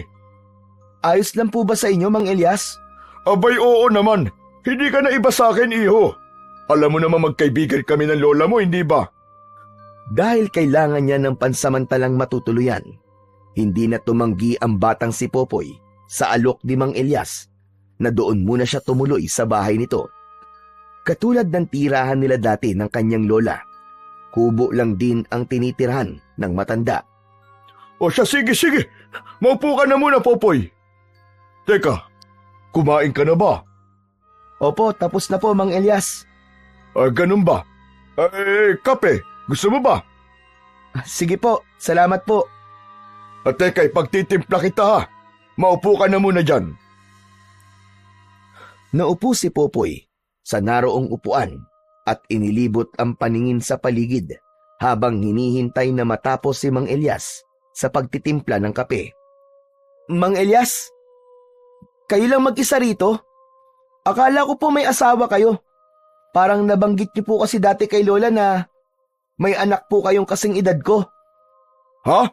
Ayos lang po ba sa inyo, Mang Elias? Abay, oo naman. Hindi ka na iba sa akin, iho. Alam mo naman magkaibigan kami ng lola mo, hindi ba? Dahil kailangan niya ng pansamantalang matutuluyan, hindi na tumanggi ang batang si Popoy sa alok ni Mang Elias na doon muna siya tumuloy sa bahay nito. Katulad ng tirahan nila dati ng kanyang lola, kubo lang din ang tinitirahan ng matanda. O siya, sige. Maupo ka na muna, Popoy. Teka, kumain ka na ba? Opo, tapos na po, Mang Elias. Ganun ba? Kape, gusto mo ba? Sige po, salamat po. Teka, ipagtitimpla kita ha. Maupo ka na muna dyan. Naupo si Popoy sa naroong upuan at inilibot ang paningin sa paligid habang hinihintay na matapos si Mang Elias sa pagtitimpla ng kape. Mang Elias, kayo lang mag-isa rito? Akala ko po may asawa kayo. Parang nabanggit niyo po kasi dati kay Lola na may anak po kayong kasing edad ko. Ha?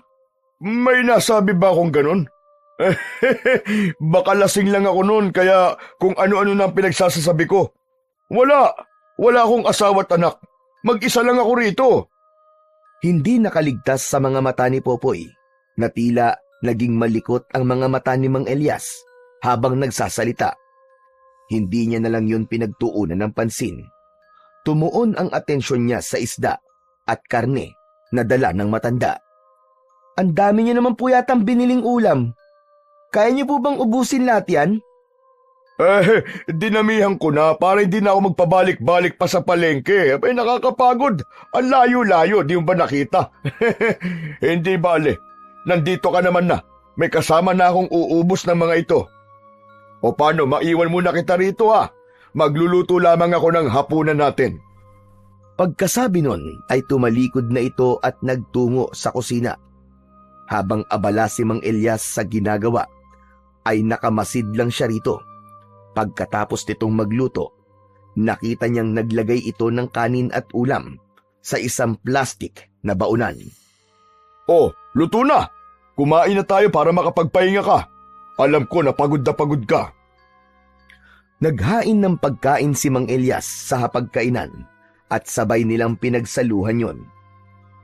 May nasabi ba akong ganun? Baka lasing lang ako noon kaya kung ano-ano na ang pinagsasasabi ko. Wala akong asawa at anak. Mag-isa lang ako rito. Hindi nakaligtas sa mga mata ni Popoy na tila naging malikot ang mga mata ni Mang Elias habang nagsasalita. Hindi niya na lang yun pinagtuunan ng pansin. Tumuon ang atensyon niya sa isda at karne na dala ng matanda. Ang dami niyo naman po yatang biniling ulam. Kaya niyo po bang ubusin lahat yan? Dinamihan ko na para hindi na ako magpabalik-balik pa sa palengke. Nakakapagod. Ang layo-layo, di mo ba nakita? Hindi bale. Nandito ka naman na. May kasama na akong uubos ng mga ito. O paano, maiwan muna kita rito ha. Magluluto lamang ako ng hapunan natin. Pagkasabi nun ay tumalikod na ito at nagtungo sa kusina. Habang abala si Mang Elias sa ginagawa, ay nakamasid lang siya rito. Pagkatapos nitong magluto, nakita niyang naglagay ito ng kanin at ulam sa isang plastik na baunan. Oh, luto na! Kumain na tayo para makapagpahinga ka. Alam ko na pagod ka. Naghain ng pagkain si Mang Elias sa hapagkainan at sabay nilang pinagsaluhan yon.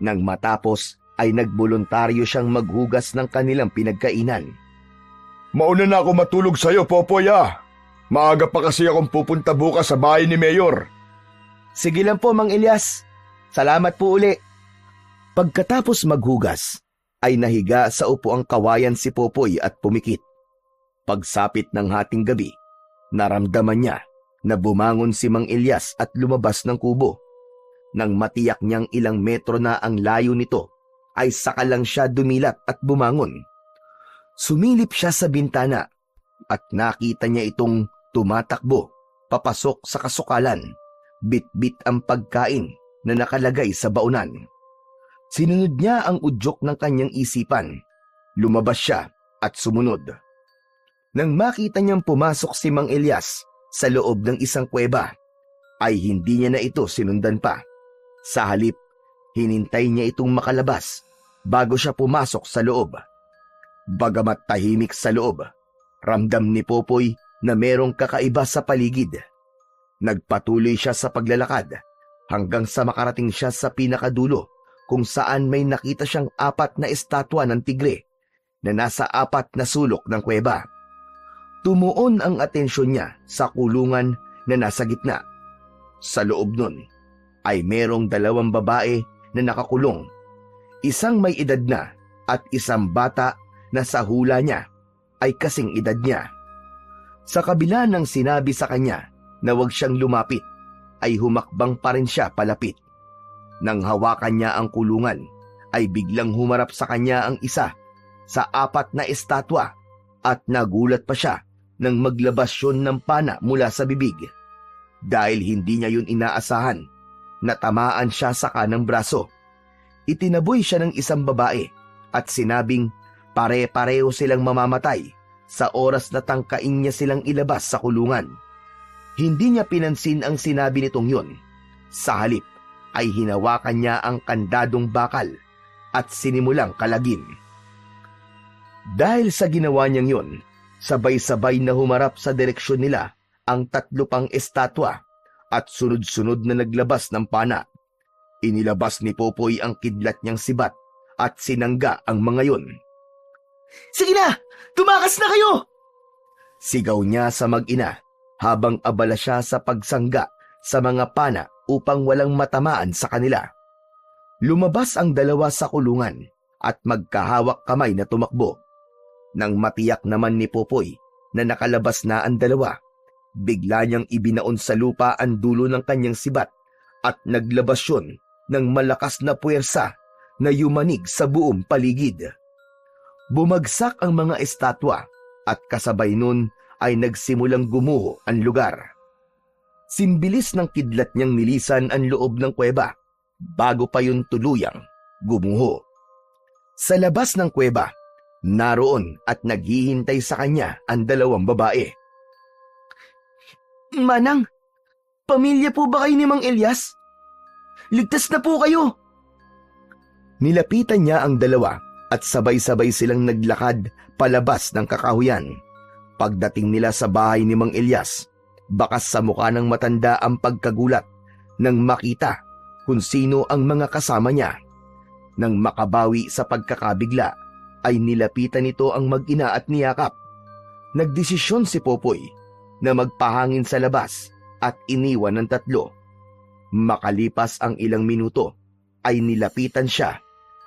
Nang matapos ay nagboluntaryo siyang maghugas ng kanilang pinagkainan. Mauna na ako matulog sa'yo, Popoy ah. Maaga pa kasi akong pupunta bukas sa bahay ni Mayor. Sige lang po, Mang Elias. Salamat po uli. Pagkatapos maghugas, ay nahiga sa upuang kawayan si Popoy at pumikit. Pagsapit ng hating gabi, naramdaman niya na bumangon si Mang Elias at lumabas ng kubo. Nang matiyak niyang ilang metro na ang layo nito, ay saka lang siya dumilat at bumangon. Sumilip siya sa bintana at nakita niya itong tumatakbo papasok sa kasukalan, bit-bit ang pagkain na nakalagay sa baunan. Sinunod niya ang udyok ng kanyang isipan. Lumabas siya at sumunod. Nang makita niyang pumasok si Mang Elias sa loob ng isang kuweba, ay hindi niya na ito sinundan pa. Sa halip, hinintay niya itong makalabas bago siya pumasok sa loob. Bagamat tahimik sa loob, ramdam ni Popoy na merong kakaiba sa paligid. Nagpatuloy siya sa paglalakad hanggang sa makarating siya sa pinakadulo kung saan may nakita siyang 4 na estatwa ng tigre na nasa 4 na sulok ng kuweba. Tumuon ang atensyon niya sa kulungan na nasa gitna. Sa loob nun ay merong 2 babae na nakakulong, isang may edad na at isang bata na sa hula niya ay kasing edad niya. Sa kabila ng sinabi sa kanya na huwag siyang lumapit, ay humakbang pa rin siya palapit. Nang hawakan niya ang kulungan, ay biglang humarap sa kanya ang isa sa 4 na estatwa at nagulat pa siya nang maglabas yun ng pana mula sa bibig. Dahil hindi niya yun inaasahan, natamaan siya sa kanang braso. Itinaboy siya ng isang babae at sinabing pare-pareho silang mamamatay sa oras na tangkain niya silang ilabas sa kulungan. Hindi niya pinansin ang sinabi nitong yun. Sa halip ay hinawakan niya ang kandadong bakal at sinimulang kalagin. Dahil sa ginawa niyang yun, sabay-sabay na humarap sa direksyon nila ang 3 pang estatwa at sunod-sunod na naglabas ng pana. Inilabas ni Popoy ang kidlat niyang sibat at sinangga ang mga yun. Sige na! Tumakas na kayo! Sigaw niya sa mag-ina habang abala siya sa pagsangga sa mga pana upang walang matamaan sa kanila. Lumabas ang 2 sa kulungan at magkahawak kamay na tumakbo. Nang matiyak naman ni Popoy na nakalabas na ang 2, bigla niyang ibinaon sa lupa ang dulo ng kanyang sibat at naglabas yun ng malakas na puwersa na yumanig sa buong paligid. Bumagsak ang mga estatwa at kasabay nun ay nagsimulang gumuho ang lugar. Simbilis ng kidlat niyang nilisan ang loob ng kuweba bago pa yun tuluyang gumuho. Sa labas ng kuweba, naroon at naghihintay sa kanya ang 2 babae. Manang, pamilya po ba kayo ni Mang Elias? Ligtas na po kayo! Nilapitan niya ang 2 at sabay-sabay silang naglakad palabas ng kakahuyan. Pagdating nila sa bahay ni Mang Elias, bakas sa mukha ng matanda ang pagkagulat nang makita kung sino ang mga kasama niya. Nang makabawi sa pagkakabigla, ay nilapitan nito ang mag-ina at niyakap. Nagdesisyon si Popoy na magpahangin sa labas at iniwan ng 3. Makalipas ang ilang minuto, ay nilapitan siya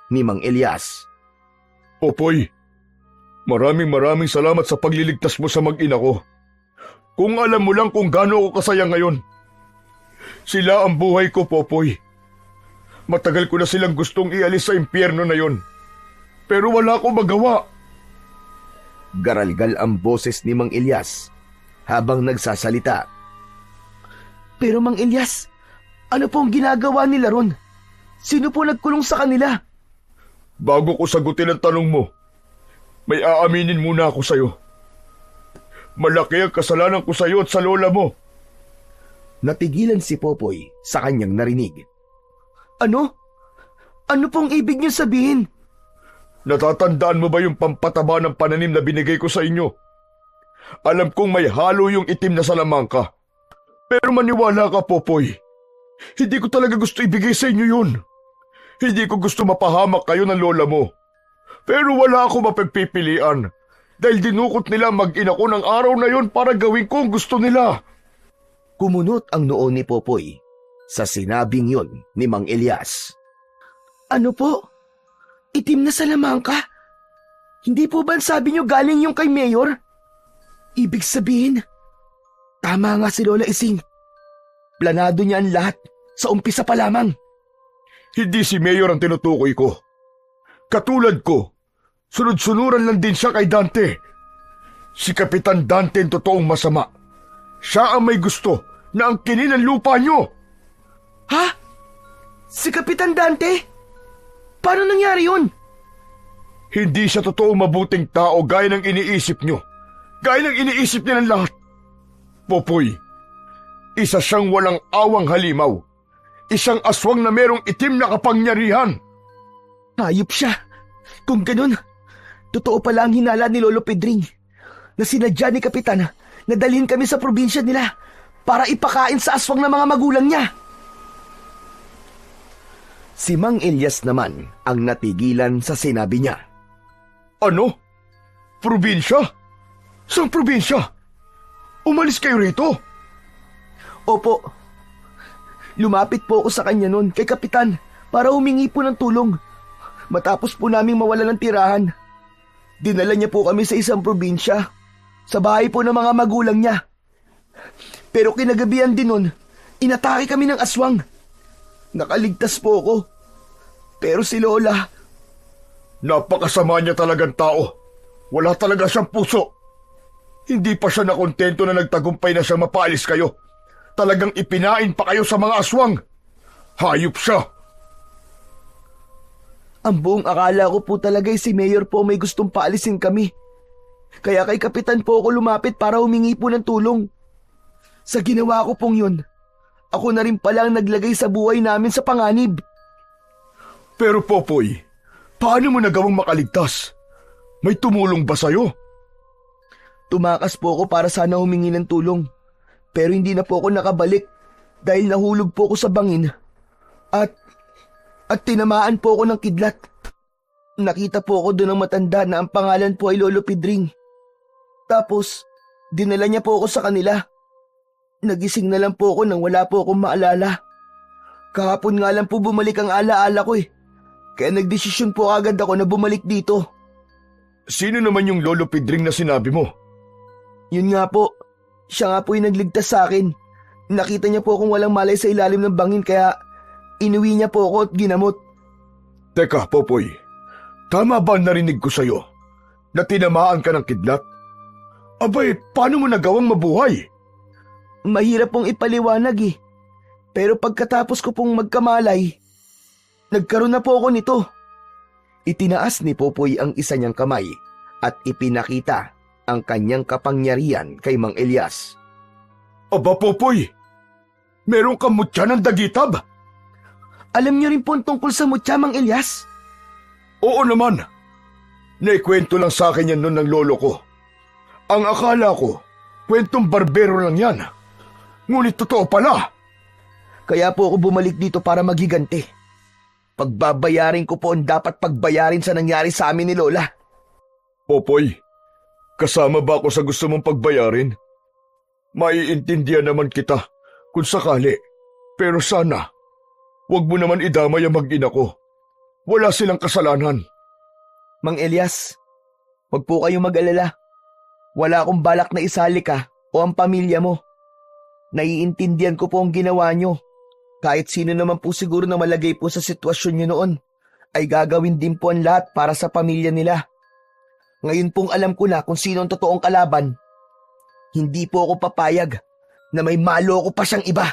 ni Mang Elias. Popoy, maraming salamat sa pagliligtas mo sa mag-ina ko. Kung alam mo lang kung gaano ako kasaya ngayon. Sila ang buhay ko, Popoy. Matagal ko na silang gustong ialis sa impyerno na yon. Pero wala akong magawa. Garalgal ang boses ni Mang Elias habang nagsasalita. Pero Mang Elias, ano pong ginagawa nila ron? Sino po nagkulong sa kanila? Bago ko sagutin ang tanong mo, may aaminin muna ako sa'yo. Malaki ang kasalanan ko sa'yo at sa lola mo. Natigilan si Popoy sa kanyang narinig. Ano? Ano pong ibig niyo sabihin? Natatandaan mo ba yung pampataba ng pananim na binigay ko sa inyo? Alam kong may halo yung itim na salamangka. Pero maniwala ka, Popoy. Hindi ko talaga gusto ibigay sa inyo yun. Hindi ko gusto mapahamak kayo ng lola mo. Pero wala ako mapagpipilian dahil dinukot nila mag-ina ko ng araw na yon para gawin ko ang gusto nila. Kumunot ang noo ni Popoy sa sinabing yon ni Mang Elias. Ano po? Itim na salamangka? Hindi po ba sabi niyo galing yung kay Mayor? Ibig sabihin, tama nga si Lola Ising. Planado niya ang lahat sa umpisa pa lamang. Hindi si Mayor ang tinutukoy ko. Katulad ko, sunod-sunuran lang din siya kay Dante. Si Kapitan Dante ang totoong masama. Siya ang may gusto na angkinin ang lupa niyo. Ha? Si Kapitan Dante? Paano nangyari yun? Hindi siya totoong mabuting tao gaya ng iniisip niyo. Gaya ng iniisip niya ng lahat. Popoy, isa siyang walang awang halimaw. Isang aswang na merong itim na kapangyarihan. Hayop siya. Kung ganun, totoo pala ang hinala ni Lolo Pedring na sinadya ni Kapitan na dalhin kami sa probinsya nila para ipakain sa aswang ng mga magulang niya. Si Mang Elias naman ang natigilan sa sinabi niya. Ano? Probinsya? Saan probinsya? Umalis kayo rito? Opo. Lumapit po ako sa kanya noon kay Kapitan para humingi po ng tulong. Matapos po naming mawala ng tirahan. Dinala niya po kami sa isang probinsya, sa bahay po ng mga magulang niya. Pero kinagabihan din nun, inatake kami ng aswang. Nakaligtas po ako. Pero si Lola, Napakasama niya talagang tao. Wala talaga siyang puso. Hindi pa siya nakontento na nagtagumpay na siya mapaalis kayo. Talagang ipinain pa kayo sa mga aswang. Hayop siya. ang buong akala ko po talaga si Mayor po may gustong paalisin kami. Kaya kay Kapitan po ako lumapit para humingi po ng tulong. Sa ginawa ko pong yun, ako na rin pala ang naglagay sa buhay namin sa panganib. Pero Popoy, paano mo nagawang makaligtas? May tumulong ba sa'yo? Tumakas po ako para sana humingi ng tulong. Pero hindi na po ako nakabalik dahil nahulog po ako sa bangin. At tinamaan po ako ng kidlat. Nakita po ako doon ng matanda na ang pangalan po ay Lolo Pidring. Tapos, dinala niya po ako sa kanila. Nagising na lang po ako nang wala po akong maalala. Kahapon nga lang po bumalik ang alaala ko eh. Kaya nagdesisyon po agad ako na bumalik dito. Sino naman yung Lolo Pidring na sinabi mo? Yun nga po, siya nga po yung nagligtas sa akin. Nakita niya po akong walang malay sa ilalim ng bangin kaya inuwi niya po ako at ginamot. Teka, Popoy. Tama ba ang narinig ko sa'yo? Na tinamaan ka ng kidlat? Abay, paano mo nagawang mabuhay? Mahirap pong ipaliwanag eh. Pero pagkatapos ko pong magkamalay, nagkaroon na po ako nito. Itinaas ni Popoy ang isa niyang kamay at ipinakita ang kanyang kapangyarihan kay Mang Elias. Aba, Popoy! Meron kang mutya ng dagitab? Alam niyo rin po ang tungkol sa mutya, Mang Elias? Oo naman. Naikwento lang sa akin yan noon ng lolo ko. Ang akala ko, kwentong barbero lang yan. Ngunit totoo pala. Kaya po ako bumalik dito para maghiganti. Pagbabayarin ko po ang dapat pagbayarin sa nangyari sa amin ni Lola. Popoy, kasama ba ako sa gusto mong pagbayarin? Maiintindihan naman kita kung sakali. Pero sana, huwag mo naman idamay ang mag-ina ko. Wala silang kasalanan. Mang Elias, huwag po kayong mag-alala. Wala akong balak na isali ka o ang pamilya mo. Naiintindihan ko po ang ginawa nyo. Kahit sino naman po siguro na malagay po sa sitwasyon nyo noon, ay gagawin din po ang lahat para sa pamilya nila. Ngayon pong alam ko na kung sino ang totoong kalaban. Hindi po ako papayag na may maloko pa siyang iba.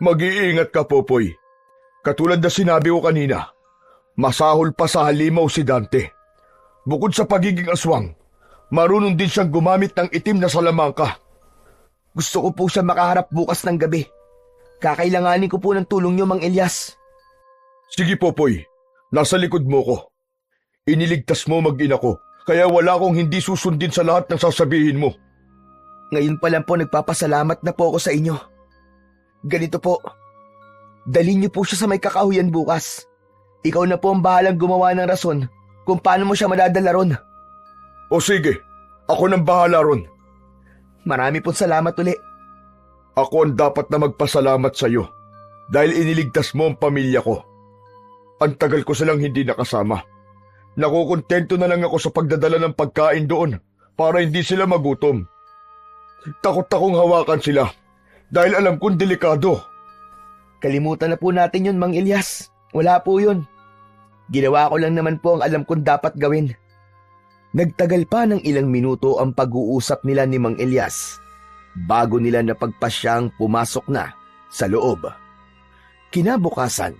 Mag-iingat ka, Popoy. Katulad na sinabi ko kanina, masahol pa sa halimaw si Dante. Bukod sa pagiging aswang, marunong din siyang gumamit ng itim na salamangka. Gusto ko po siya makaharap bukas ng gabi. Kakailanganin ko po ng tulong niyo, Mang Elias. Sige, Popoy. Nasa likod mo ko. Iniligtas mo mag-ina ko, kaya wala akong hindi susundin sa lahat ng sasabihin mo. Ngayon pa lang po nagpapasalamat na po ako sa inyo. Ganito po, dalhin niyo po siya sa may kakahuyan bukas. Ikaw na po ang bahalang gumawa ng rason kung paano mo siya madadala ron. O sige, ako nang bahala ron. Marami pong salamat uli. Ako ang dapat na magpasalamat sa iyo dahil iniligtas mo ang pamilya ko. Ang tagal ko silang hindi nakasama. Nakukontento na lang ako sa pagdadala ng pagkain doon para hindi sila magutom. Takot akong hawakan sila dahil alam kong delikado. Kalimutan na po natin yun, Mang Elias. Wala po yun. Ginawa ko lang naman po ang alam kong dapat gawin. Nagtagal pa ng ilang minuto ang pag-uusap nila ni Mang Elias bago nila napagpasyang pumasok na sa loob. Kinabukasan,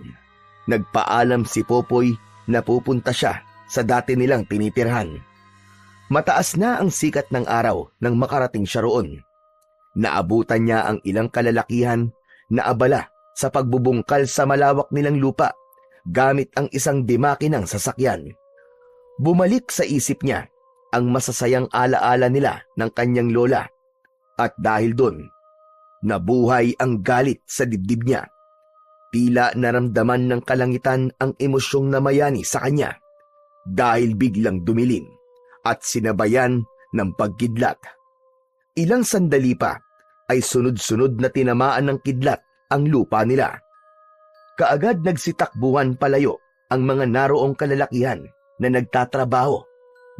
nagpaalam si Popoy na pupunta siya sa dati nilang tinitirhan. Mataas na ang sikat ng araw nang makarating siya roon. Naabutan niya ang ilang kalalakihan na abala sa pagbubungkal sa malawak nilang lupa gamit ang isang dimakinang sasakyan. Bumalik sa isip niya ang masasayang alaala nila ng kanyang lola at dahil doon, nabuhay ang galit sa dibdib niya. Tila naramdaman ng kalangitan ang emosyong namayani sa kanya dahil biglang dumilim at sinabayan ng pagkidlat. Ilang sandali pa ay sunod-sunod na tinamaan ng kidlat ang lupa nila. Kaagad nagsitakbuhan palayo ang mga naroong kalalakihan na nagtatrabaho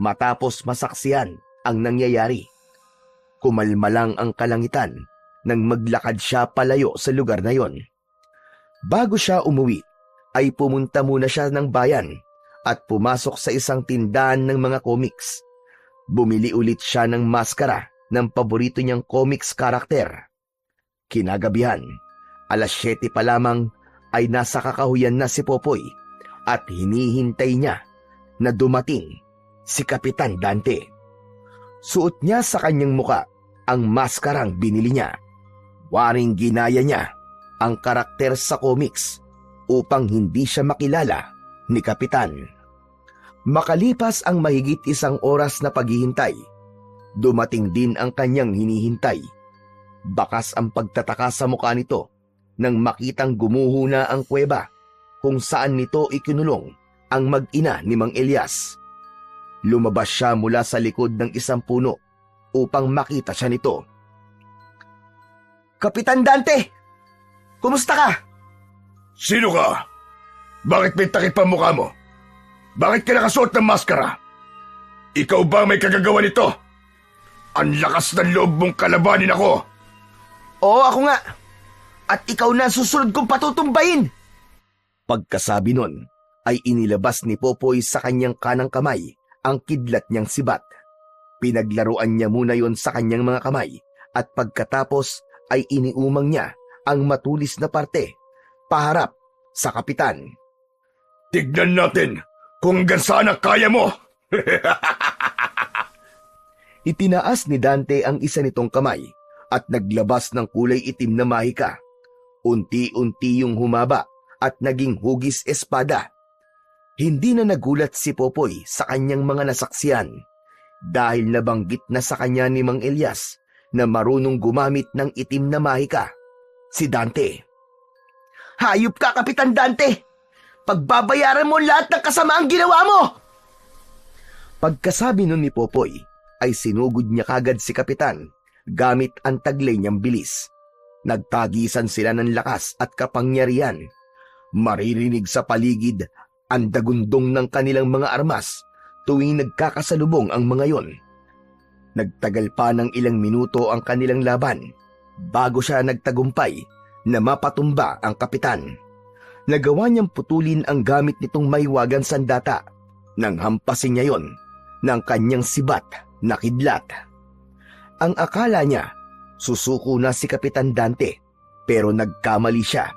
matapos masaksihan ang nangyayari. Kumalma lang ang kalangitan nang maglakad siya palayo sa lugar na yon. Bago siya umuwi, ay pumunta muna siya ng bayan at pumasok sa isang tindahan ng mga comics. Bumili ulit siya ng maskara ng paborito niyang comics karakter. Kinagabihan, alas 7 pa lamang ay nasa kakahuyan na si Popoy at hinihintay niya na dumating si Kapitan Dante. Suot niya sa kanyang muka ang maskarang binili niya. Waring ginaya niya ang karakter sa comics upang hindi siya makilala ni Kapitan. Makalipas ang mahigit 1 oras na paghihintay, dumating din ang kanyang hinihintay. Bakas ang pagtataka sa mukha nito nang makitang gumuho na ang kuweba kung saan nito ikinulong ang mag-ina ni Mang Elias. Lumabas siya mula sa likod ng isang puno upang makita siya nito. Kapitan Dante! Kumusta ka? Sino ka? Bakit may takip ang mukha mo? Bakit ka nakasuot ng maskara? Ikaw ba may kagagawa nito? Ang lakas ng loob mong kalabanin ako! Oo, ako nga. At ikaw na susunod kong patutumbayin. Pagkasabi nun, ay inilabas ni Popoy sa kanyang kanang kamay ang kidlat niyang sibat. Pinaglaruan niya muna yon sa kanyang mga kamay at pagkatapos ay iniumang niya ang matulis na parte paharap sa kapitan. Tignan natin kung hanggang saan ang kaya mo! Itinaas ni Dante ang isa nitong kamay at naglabas ng kulay itim na mahika. Unti-unti yung humaba at naging hugis espada. Hindi na nagulat si Popoy sa kanyang mga nasaksiyan dahil nabanggit na sa kanya ni Mang Elias na marunong gumamit ng itim na mahika, si Dante. Hayop ka, Kapitan Dante! Pagbabayaran mo lahat ng kasamaang ginawa mo! Pagkasabi nun ni Popoy, ay sinugod niya kagad si Kapitan gamit ang taglay niyang bilis. Nagtagisan sila ng lakas at kapangyarihan. Maririnig sa paligid ang dagundong ng kanilang mga armas tuwing nagkakasalubong ang mga yon. Nagtagal pa ng ilang minuto ang kanilang laban bago siya nagtagumpay na mapatumba ang kapitan. Nagawa niyang putulin ang gamit nitong maiwagang sandata nang hampasin niya yon ng kanyang sibat na kidlat. Ang akala niya, susuko na si Kapitan Dante, pero nagkamali siya.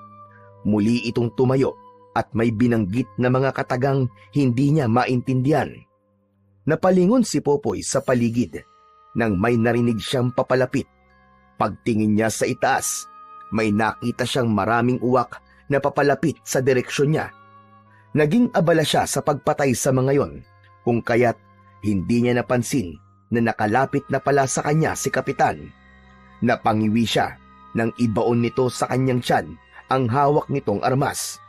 Muli itong tumayo at may binanggit na mga katagang hindi niya maintindihan. Napalingon si Popoy sa paligid nang may narinig siyang papalapit. Pagtingin niya sa itaas, may nakita siyang maraming uwak na papalapit sa direksyon niya. Naging abala siya sa pagpatay sa mga yon, kung kaya't hindi niya napansin na nakalapit na pala sa kanya si Kapitan. Napangiwi siya nang ibaon nito sa kanyang tiyan ang hawak nitong armas.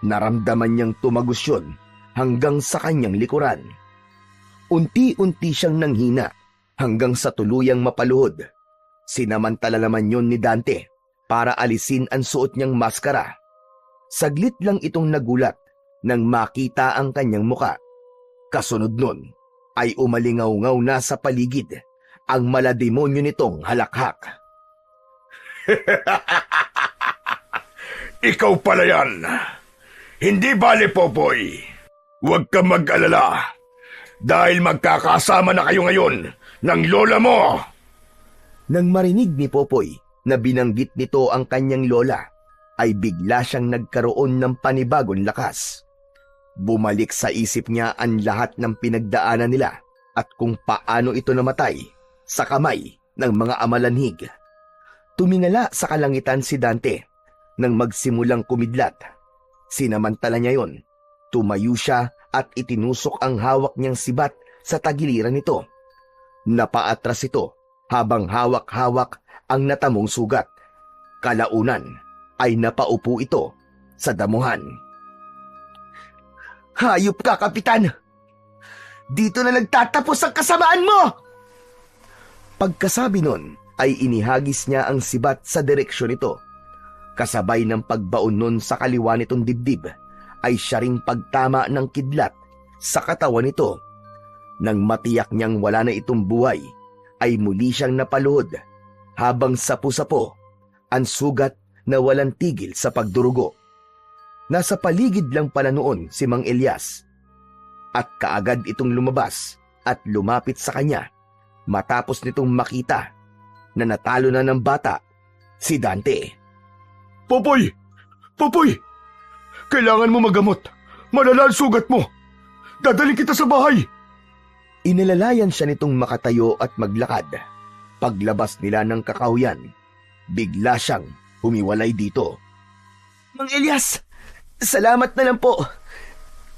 Naramdaman niyang tumagos yun hanggang sa kanyang likuran. Unti-unti siyang nanghina hanggang sa tuluyang mapaluhod. Sinamantala naman yun ni Dante para alisin ang suot niyang maskara. Saglit lang itong nagulat nang makita ang kanyang muka. Kasunod nun ay umalingaw-ngaw na sa paligid ang malademonyo nitong halakhak. Ikaw pala yan! Hindi bale, Popoy! Huwag ka mag-alala dahil magkakasama na kayo ngayon ng lola mo! Nang marinig ni Popoy na binanggit nito ang kanyang lola, ay bigla siyang nagkaroon ng panibagong lakas. Bumalik sa isip niya ang lahat ng pinagdaanan nila at kung paano ito namatay sa kamay ng mga amalanhig. Tumingala sa kalangitan si Dante nang magsimulang kumidlat. Sinamantala niya yon. Tumayo siya at itinusok ang hawak niyang sibat sa tagiliran nito. Napaatras ito habang hawak-hawak ang natamong sugat. Kalaunan ay napaupo ito sa damuhan. Hayop ka, Kapitan! Dito na nagtatapos ang kasamaan mo! Pagkasabi nun, ay inihagis niya ang sibat sa direksyon nito. Kasabay ng pagbaon nun sa kaliwa nitong dibdib, ay siya ring pagtama ng kidlat sa katawan nito. Nang matiyak niyang wala na itong buhay, ay muli siyang napaluhod habang sapu-sapo ang sugat na walang tigil sa pagdurugo. Nasa paligid lang pala noon si Mang Elias at kaagad itong lumabas at lumapit sa kanya matapos nitong makita na natalo na ng bata si Dante. Popoy! Popoy! Kailangan mo magamot. Malala ang sugat mo. Dadaling kita sa bahay. Inilalayan siya nitong makatayo at maglakad. Paglabas nila ng kakahuyan, bigla siyang humiwalay dito. Mang Elias, salamat na lang po.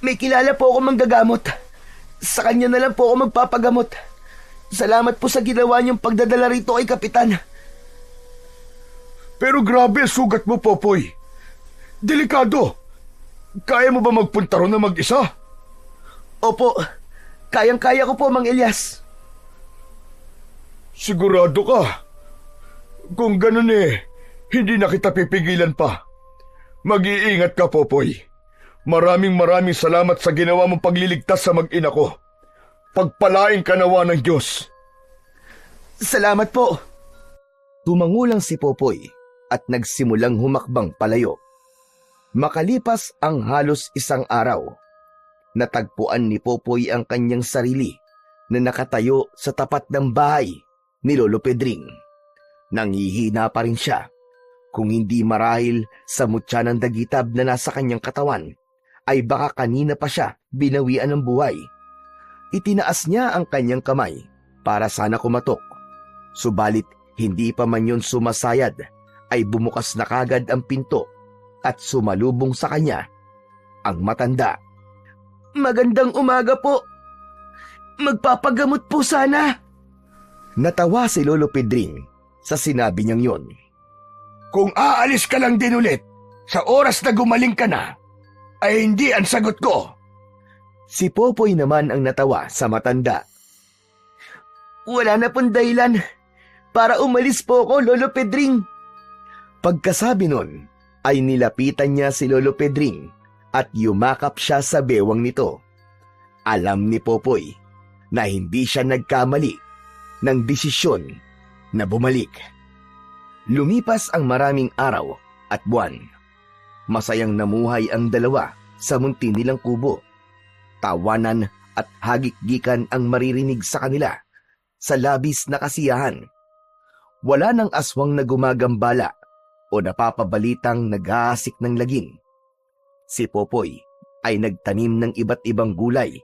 May kilala po ako manggagamot. Sa kanya na lang po ako magpapagamot. Salamat po sa ginawa niyong pagdadala rito kay Kapitan. Pero grabe ang sugat mo, Popoy. Delikado. Kaya mo ba magpunta ron na mag-isa? Opo, kayang-kaya ko po, Mang Elias. Sigurado ka? Kung ganun hindi na kita pipigilan pa. Mag-iingat ka, Popoy. Maraming salamat sa ginawa mong pagliligtas sa mag-ina ko. Pagpalain ka nawa ng Diyos. Salamat po. Tumangulang si Popoy at nagsimulang humakbang palayo. Makalipas ang halos isang araw, natagpuan ni Popoy ang kanyang sarili na nakatayo sa tapat ng bahay ni Lolo Pedring. Nanghihina pa rin siya, kung hindi marahil sa mutya ng dagitab na nasa kanyang katawan, ay baka kanina pa siya binawian ng buhay. Itinaas niya ang kanyang kamay para sana kumatok. Subalit hindi pa man yun sumasayad, ay bumukas na kagad ang pinto at sumalubong sa kanya ang matanda. Magandang umaga po. Magpapagamot po sana. Natawa si Lolo Pedring sa sinabi niyang yon. Kung aalis ka lang din ulit, sa oras na gumaling ka na, ay hindi ang sagot ko. Si Popoy naman ang natawa sa matanda. Wala na pong dahilan para umalis po ako, Lolo Pedring. Pagkasabi nun, ay nilapitan niya si Lolo Pedring at yumakap siya sa bewang nito. Alam ni Popoy na hindi siya nagkamali ng desisyon na bumalik. Lumipas ang maraming araw at buwan. Masayang namuhay ang dalawa sa munti nilang kubo. Tawanan at hagik-gikan ang maririnig sa kanila sa labis na kasiyahan. Wala nang aswang na gumagambala o napapabalitang nag-aasik ng lagim. Si Popoy ay nagtanim ng iba't ibang gulay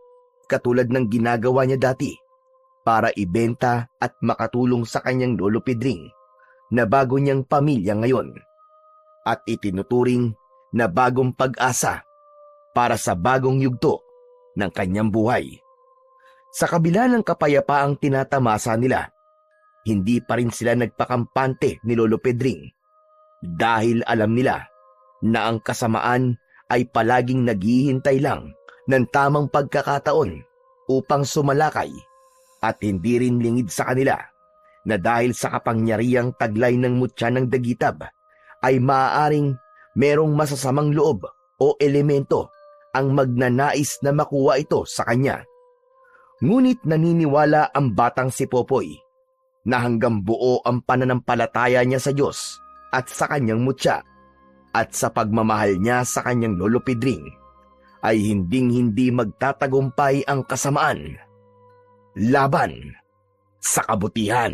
katulad ng ginagawa niya dati para ibenta at makatulong sa kanyang Lolo Pedring na bago niyang pamilya ngayon at itinuturing na bagong pag-asa para sa bagong yugto ng kanyang buhay. Sa kabila ng kapayapaang tinatamasa nila, hindi pa rin sila nagpakampante ni Lolo Pedring dahil alam nila na ang kasamaan ay palaging naghihintay lang ng tamang pagkakataon upang sumalakay at hindi rin lingid sa kanila na dahil sa kapangyarihang taglay ng mutya ng dagitab ay maaaring merong masasamang loob o elemento ang magnanais na makuha ito sa kanya. Ngunit naniniwala ang batang si Popoy na hanggang buo ang pananampalataya niya sa Diyos at sa kanyang mutya at sa pagmamahal niya sa kanyang Lolo Pedring ay hinding-hindi magtatagumpay ang kasamaan laban sa kabutihan.